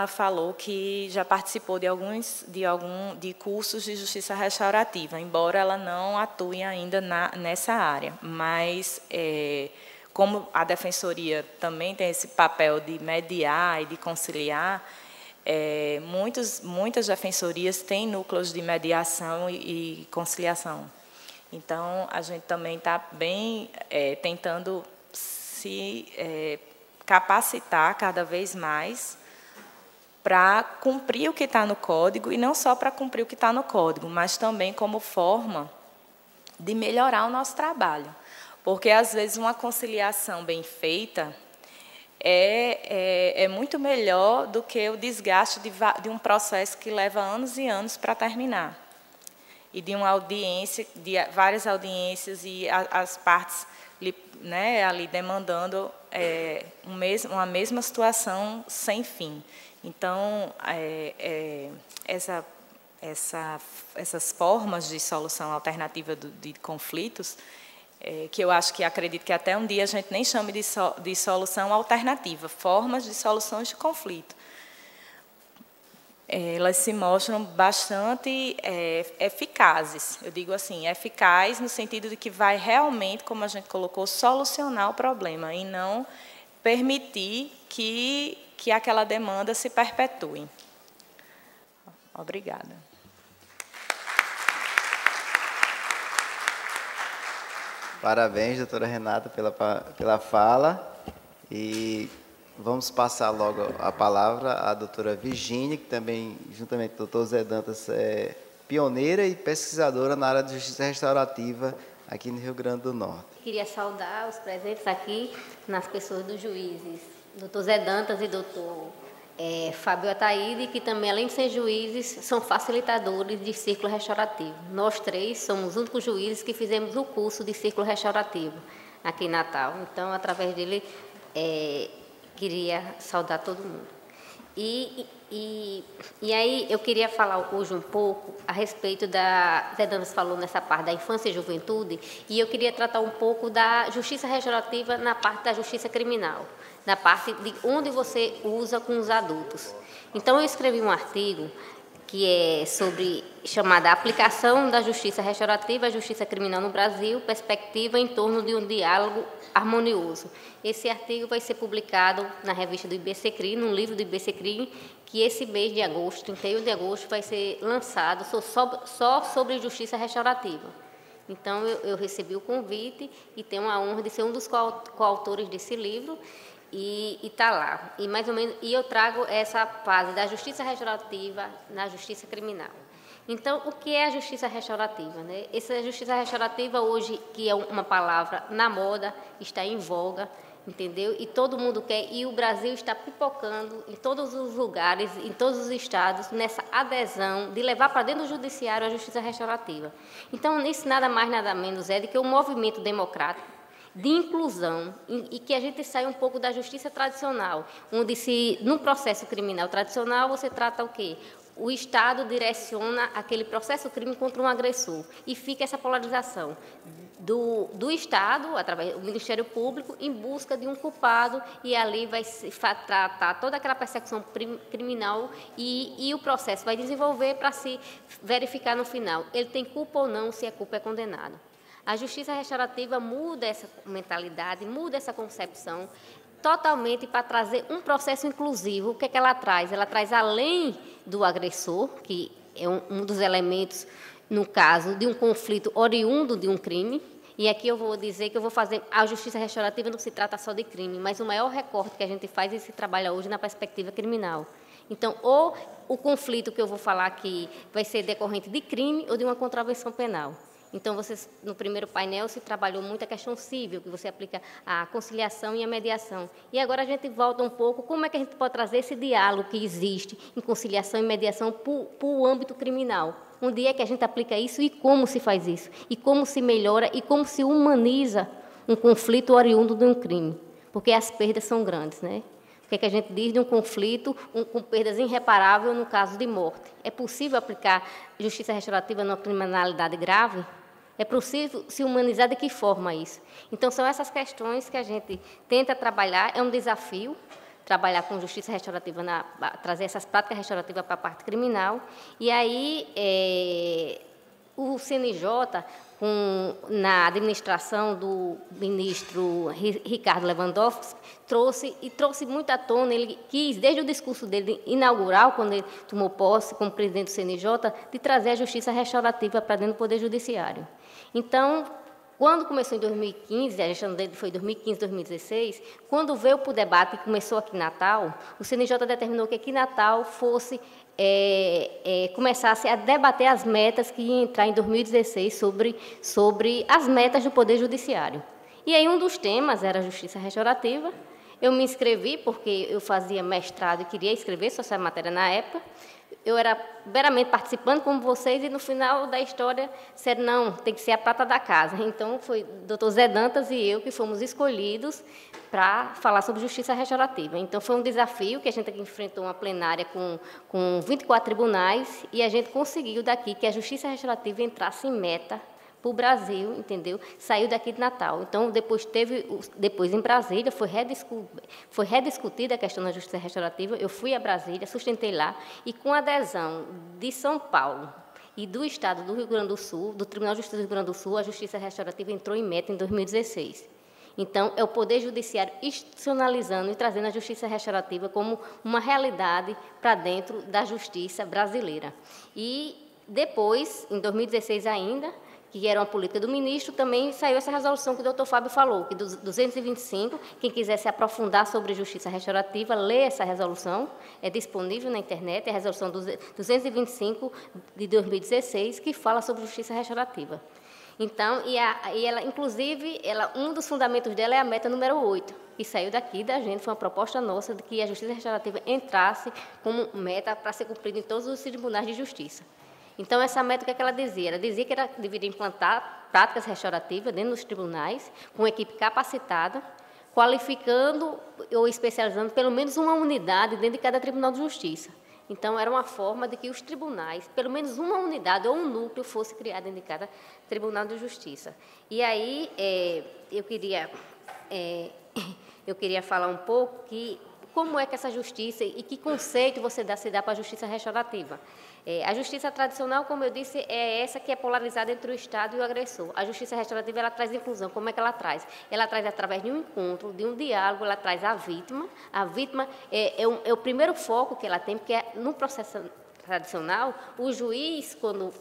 falou que já participou de cursos de justiça restaurativa, embora ela não atue ainda nessa área. Mas, como a defensoria também tem esse papel de mediar e de conciliar, muitas defensorias têm núcleos de mediação e conciliação. Então, a gente também está bem tentando se capacitar cada vez mais para cumprir o que está no código, e não só para cumprir o que está no código, mas também como forma de melhorar o nosso trabalho. Porque, às vezes, uma conciliação bem feita é muito melhor do que o desgaste de um processo que leva anos e anos para terminar. E de uma audiência, de várias audiências e as partes, né, ali demandando uma mesma situação sem fim. Então, essas formas de solução alternativa de conflitos, que eu acho que acredito que até um dia a gente nem chame de solução alternativa, formas de soluções de conflito. Elas se mostram bastante eficazes. Eu digo assim, eficaz no sentido de que vai realmente, como a gente colocou, solucionar o problema e não permitir que aquela demanda se perpetue. Obrigada. Parabéns, doutora Renata, pela fala. E vamos passar logo a palavra à doutora Virgínia, que também, juntamente com o doutor Zé Dantas, é pioneira e pesquisadora na área de justiça restaurativa aqui no Rio Grande do Norte. Queria saudar os presentes aqui, nas pessoas dos juízes, doutor Zé Dantas e doutor Fábio Ataíde, que também, além de ser juízes, são facilitadores de círculo restaurativo. Nós três somos os únicos juízes que fizemos o curso de círculo restaurativo aqui em Natal. Então, através dele, queria saudar todo mundo. E aí eu queria falar hoje um pouco a respeito Zé Dantas falou nessa parte da infância e juventude, e eu queria tratar um pouco da justiça restaurativa na parte da justiça criminal, na parte de onde você usa com os adultos. Então, eu escrevi um artigo que é chamada Aplicação da Justiça Restaurativa à Justiça Criminal no Brasil, perspectiva em torno de um diálogo harmonioso. Esse artigo vai ser publicado na revista do IBCCRI, num livro do IBCCRI, que esse mês de agosto, 31 de agosto, vai ser lançado só sobre justiça restaurativa. Então, eu recebi o convite e tenho a honra de ser um dos coautores desse livro, e está lá. E mais ou menos, eu trago essa fase da justiça restaurativa na justiça criminal. Então, o que é a justiça restaurativa, né? Essa justiça restaurativa hoje, que é uma palavra na moda, está em voga, entendeu? E todo mundo quer, e o Brasil está pipocando em todos os lugares, em todos os estados, nessa adesão de levar para dentro do judiciário a justiça restaurativa. Então, isso nada mais, nada menos é do que um movimento democrático de inclusão, e que a gente sai um pouco da justiça tradicional, onde no processo criminal tradicional você trata o quê? O Estado direciona aquele processo crime contra um agressor, e fica essa polarização do Estado, através do Ministério Público, em busca de um culpado, e ali vai se tratar toda aquela persecução criminal, e o processo vai desenvolver para se verificar no final, ele tem culpa ou não, se a culpa é condenado. A justiça restaurativa muda essa mentalidade, muda essa concepção totalmente para trazer um processo inclusivo. O que é que ela traz? Ela traz, além do agressor, que é um dos elementos, no caso, de um conflito oriundo de um crime, e aqui eu vou dizer que eu vou fazer... A justiça restaurativa não se trata só de crime, mas o maior recorte que a gente faz e se trabalha hoje na perspectiva criminal. Então, ou o conflito que eu vou falar aqui vai ser decorrente de crime ou de uma contravenção penal. Então, vocês, no primeiro painel, se trabalhou muito a questão civil, que você aplica a conciliação e a mediação. E agora a gente volta um pouco, como é que a gente pode trazer esse diálogo que existe em conciliação e mediação para o âmbito criminal? Onde é que a gente aplica isso e como se faz isso? E como se melhora e como se humaniza um conflito oriundo de um crime? Porque as perdas são grandes, né? O que é que a gente diz de um conflito com perdas irreparáveis no caso de morte? É possível aplicar justiça restaurativa numa criminalidade grave? É possível se humanizar? De que forma isso? Então, são essas questões que a gente tenta trabalhar. É um desafio trabalhar com justiça restaurativa, trazer essas práticas restaurativas para a parte criminal. E aí, o CNJ, na administração do ministro Ricardo Lewandowski, trouxe muito à tona. Ele quis, desde o discurso dele inaugural, quando ele tomou posse como presidente do CNJ, de trazer a justiça restaurativa para dentro do Poder Judiciário. Então, Quando começou em 2015, a gestão foi 2015, 2016, quando veio para o debate e começou aqui em Natal, o CNJ determinou que aqui em Natal fosse, começasse a debater as metas que iam entrar em 2016 sobre as metas do Poder Judiciário. E aí um dos temas era a justiça restaurativa. Eu me inscrevi porque eu fazia mestrado e queria escrever sobre essa matéria na época. Eu era meramente participando como vocês e, no final da história, disseram, não, tem que ser a prata da casa. Então, foi o doutor Zé Dantas e eu que fomos escolhidos para falar sobre justiça restaurativa. Então, foi um desafio que a gente aqui enfrentou uma plenária com 24 tribunais e a gente conseguiu daqui que a justiça restaurativa entrasse em meta para o Brasil, entendeu? Saiu daqui de Natal. Então, depois em Brasília, foi rediscutida a questão da justiça restaurativa. Eu fui a Brasília, sustentei lá, e com a adesão de São Paulo e do Estado do Rio Grande do Sul, do Tribunal de Justiça do Rio Grande do Sul, a justiça restaurativa entrou em meta em 2016. Então, é o Poder Judiciário institucionalizando e trazendo a justiça restaurativa como uma realidade para dentro da justiça brasileira. E depois, em 2016 ainda, que era uma política do ministro, também saiu essa resolução que o doutor Fábio falou, que dos 225, quem quiser se aprofundar sobre justiça restaurativa, lê essa resolução, é disponível na internet, é a resolução 225 de 2016, que fala sobre justiça restaurativa. Então, ela, inclusive, um dos fundamentos dela é a meta número 8, que saiu daqui da gente, foi uma proposta nossa de que a justiça restaurativa entrasse como meta para ser cumprida em todos os tribunais de justiça. Então, essa meta, o que ela dizia? Ela dizia que ela deveria implantar práticas restaurativas dentro dos tribunais, com uma equipe capacitada, qualificando ou especializando pelo menos uma unidade dentro de cada tribunal de justiça. Então, era uma forma de que os tribunais, pelo menos uma unidade ou um núcleo, fosse criado dentro de cada tribunal de justiça. E aí, eu queria falar um pouco como é que essa justiça e que conceito se dá para a justiça restaurativa. A justiça tradicional, como eu disse, é essa que é polarizada entre o Estado e o agressor. A justiça restaurativa, ela traz inclusão. Como é que ela traz? Ela traz através de um encontro, de um diálogo, ela traz a vítima. A vítima é o primeiro foco que ela tem, porque no processo tradicional, o juiz, quando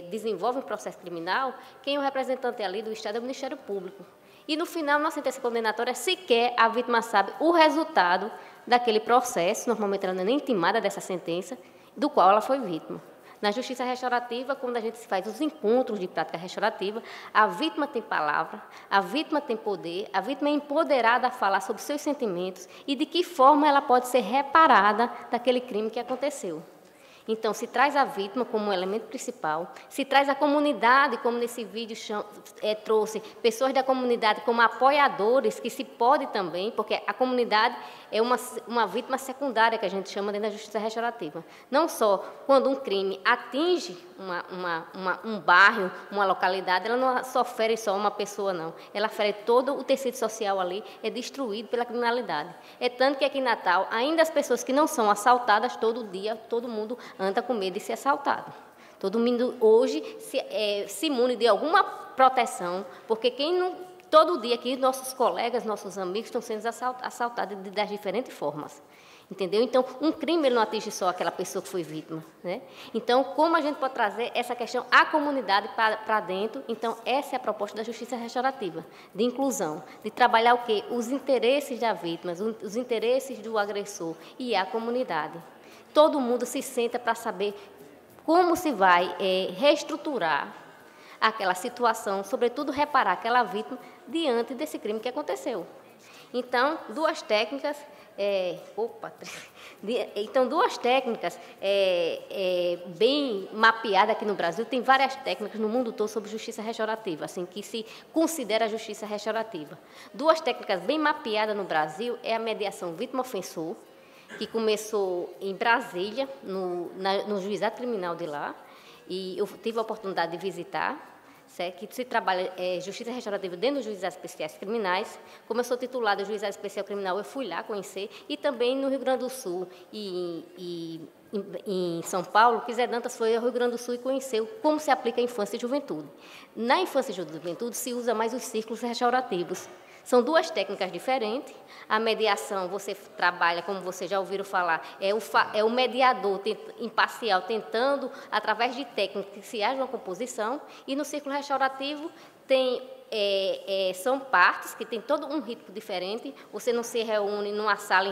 desenvolve um processo criminal, quem é o representante ali do Estado é o Ministério Público. E, no final, na sentença condenatória, sequer a vítima sabe o resultado daquele processo, normalmente ela não é nem intimada dessa sentença, do qual ela foi vítima. Na justiça restaurativa, quando a gente faz os encontros de prática restaurativa, a vítima tem palavra, a vítima tem poder, a vítima é empoderada a falar sobre seus sentimentos e de que forma ela pode ser reparada daquele crime que aconteceu. Então, se traz a vítima como um elemento principal, se traz a comunidade, como nesse vídeo trouxe, pessoas da comunidade como apoiadores, que se pode também, porque a comunidade é uma vítima secundária, que a gente chama dentro da justiça restaurativa. Não só quando um crime atinge um bairro, uma localidade, ela não só fere só uma pessoa, não. Ela fere todo o tecido social ali, é destruído pela criminalidade. É tanto que aqui em Natal, ainda as pessoas que não são assaltadas todo dia, todo mundo anda com medo de ser assaltado. Todo mundo hoje se imune de alguma proteção, porque todo dia aqui nossos colegas, nossos amigos estão sendo assaltados das diferentes formas. Entendeu? Então, um crime ele não atinge só aquela pessoa que foi vítima, né? Então, como a gente pode trazer essa questão, a comunidade para dentro? Então, essa é a proposta da justiça restaurativa, de inclusão, de trabalhar o quê? Os interesses da vítima, os interesses do agressor e a comunidade. Todo mundo se senta para saber como se vai reestruturar aquela situação, sobretudo reparar aquela vítima diante desse crime que aconteceu. Então, duas técnicas bem mapeadas aqui no Brasil. Tem várias técnicas no mundo todo sobre justiça restaurativa, assim, que se considera a justiça restaurativa. Duas técnicas bem mapeadas no Brasil é a mediação vítima-ofensor, que começou em Brasília, no juizado criminal de lá, e eu tive a oportunidade de visitar, certo? Que se trabalha justiça restaurativa dentro dos juizados especiais criminais. Como eu sou titulada de juizado especial criminal, eu fui lá conhecer, e também no Rio Grande do Sul e em São Paulo, que Zé Dantas foi ao Rio Grande do Sul e conheceu como se aplica a infância e juventude. Na infância e juventude se usa mais os círculos restaurativos, São duas técnicas diferentes. A mediação, você trabalha, como vocês já ouviram falar, é o mediador imparcial tentando, através de técnicas, que se haja uma composição. E no círculo restaurativo são partes que tem todo um ritmo diferente. Você não se reúne numa sala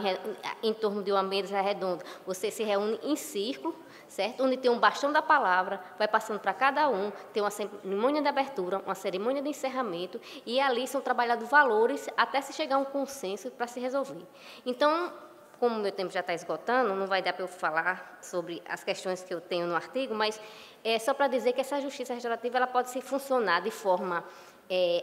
em torno de uma mesa redonda, você se reúne em círculo, certo? Onde tem um bastão da palavra, vai passando para cada um, tem uma cerimônia de abertura, uma cerimônia de encerramento, e ali são trabalhados valores até se chegar a um consenso para se resolver. Então, como o meu tempo já está esgotando, não vai dar para eu falar sobre as questões que eu tenho no artigo, mas é só para dizer que essa justiça restaurativa ela pode se funcionar de forma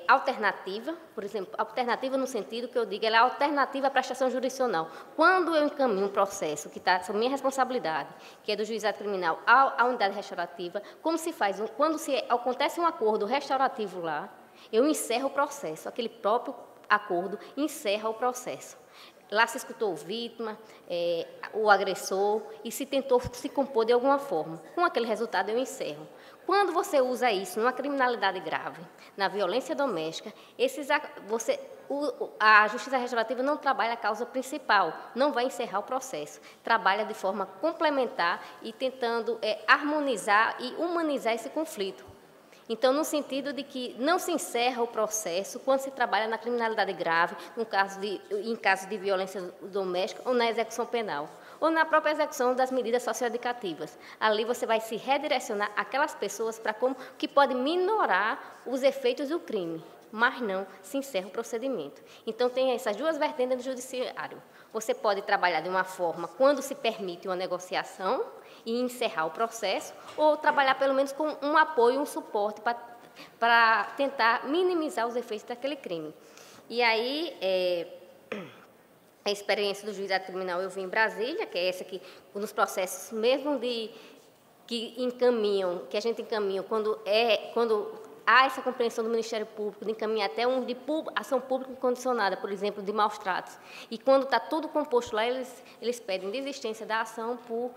alternativa, por exemplo, alternativa no sentido que eu digo, ela é alternativa à prestação jurisdicional. Quando eu encaminho um processo que está sob minha responsabilidade, que é do juizado criminal, à unidade restaurativa, como se faz? Quando acontece um acordo restaurativo lá, eu encerro o processo, aquele próprio acordo encerra o processo. Lá se escutou vítima, o agressor, e se tentou se compor de alguma forma. Com aquele resultado, eu encerro. Quando você usa isso numa criminalidade grave, na violência doméstica, a justiça restaurativa não trabalha a causa principal, não vai encerrar o processo. Trabalha de forma complementar e tentando harmonizar e humanizar esse conflito. Então, no sentido de que não se encerra o processo quando se trabalha na criminalidade grave, em caso de violência doméstica ou na execução penal, ou na própria execução das medidas socioeducativas. Ali você vai se redirecionar aquelas pessoas para como que pode minorar os efeitos do crime, mas não se encerra o procedimento. Então, tem essas duas vertentes do judiciário. Você pode trabalhar de uma forma quando se permite uma negociação e encerrar o processo, ou trabalhar pelo menos com um apoio, um suporte para tentar minimizar os efeitos daquele crime. E aí, a experiência do juizado criminal eu vi em Brasília, que é essa que, nos processos mesmo que a gente encaminha, quando há essa compreensão do Ministério Público de encaminhar até um de ação pública incondicionada, por exemplo, de maus tratos. E quando está tudo composto lá, eles pedem desistência da ação por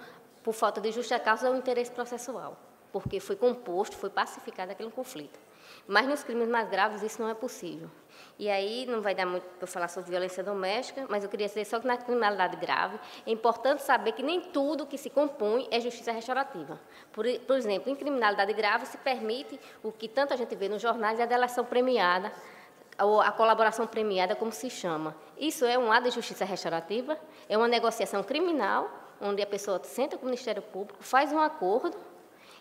falta de justa causa ou interesse processual, porque foi composto, foi pacificado aquele conflito. Mas nos crimes mais graves isso não é possível. E aí não vai dar muito para eu falar sobre violência doméstica, mas eu queria dizer só que na criminalidade grave é importante saber que nem tudo que se compõe é justiça restaurativa. Por exemplo, em criminalidade grave se permite o que tanto a gente vê nos jornais, a delação premiada, ou a colaboração premiada, como se chama. Isso é um ato de justiça restaurativa, é uma negociação criminal, onde a pessoa senta com o Ministério Público, faz um acordo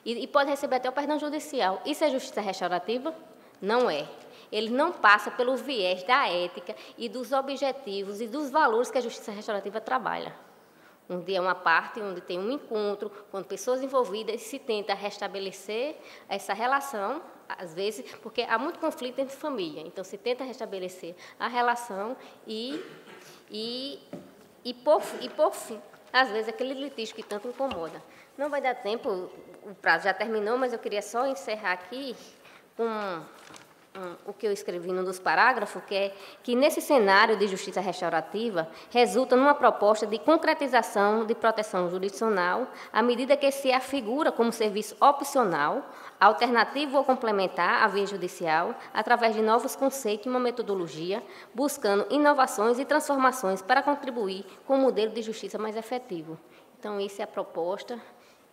e pode receber até o perdão judicial. Isso é justiça restaurativa? Não é. Ele não passa pelo viés da ética e dos objetivos e dos valores que a justiça restaurativa trabalha. Onde é uma parte, onde tem um encontro, com pessoas envolvidas, se tenta restabelecer essa relação, às vezes, porque há muito conflito entre família, então se tenta restabelecer a relação e por fim, às vezes, aquele litígio que tanto incomoda. Não vai dar tempo, o prazo já terminou, mas eu queria só encerrar aqui com o que eu escrevi num dos parágrafos, que é que nesse cenário de justiça restaurativa resulta numa proposta de concretização de proteção jurisdicional, à medida que se afigura como serviço opcional, alternativo ou complementar à via judicial, através de novos conceitos e uma metodologia, buscando inovações e transformações para contribuir com um modelo de justiça mais efetivo. Então, essa é a proposta,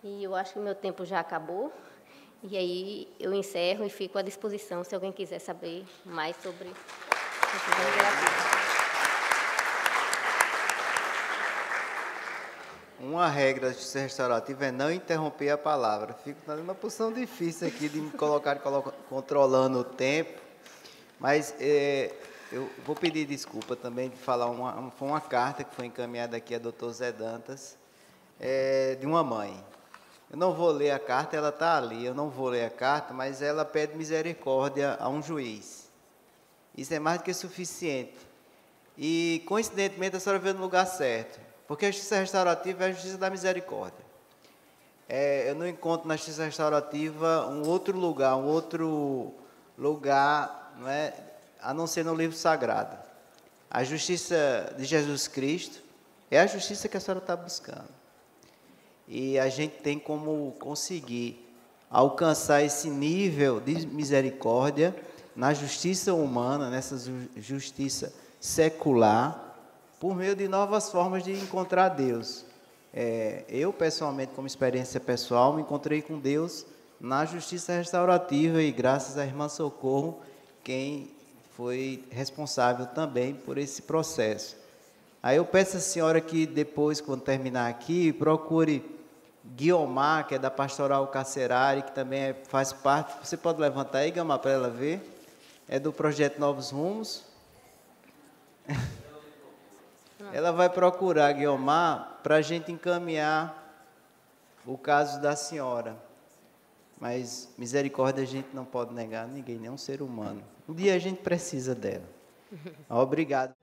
e eu acho que o meu tempo já acabou. E aí eu encerro e fico à disposição se alguém quiser saber mais sobre Uma regra da justiça restaurativa é não interromper a palavra. Fico numa posição difícil aqui de me colocar controlando o tempo, mas eu vou pedir desculpa também de falar foi uma carta que foi encaminhada aqui a Dr. Zé Dantas, de uma mãe. Eu não vou ler a carta, ela está ali, eu não vou ler a carta, mas ela pede misericórdia a um juiz. Isso é mais do que suficiente. E, coincidentemente, a senhora veio no lugar certo, porque a justiça restaurativa é a justiça da misericórdia. Eu não encontro na justiça restaurativa um outro lugar, não é, a não ser no livro sagrado. A justiça de Jesus Cristo é a justiça que a senhora está buscando. E a gente tem como conseguir alcançar esse nível de misericórdia na justiça humana, nessa justiça secular, por meio de novas formas de encontrar Deus. Eu, pessoalmente, como experiência pessoal, me encontrei com Deus na justiça restaurativa e graças à irmã Socorro, quem foi responsável também por esse processo. Aí eu peço à senhora que depois, quando terminar aqui, procure Guiomar, que é da Pastoral Carcerária, que também faz parte. Você pode levantar aí, Guiomar, para ela ver. É do projeto Novos Rumos. Ela vai procurar, Guiomar, para a gente encaminhar o caso da senhora. Mas misericórdia a gente não pode negar a ninguém, nem um ser humano. Um dia a gente precisa dela. Obrigado.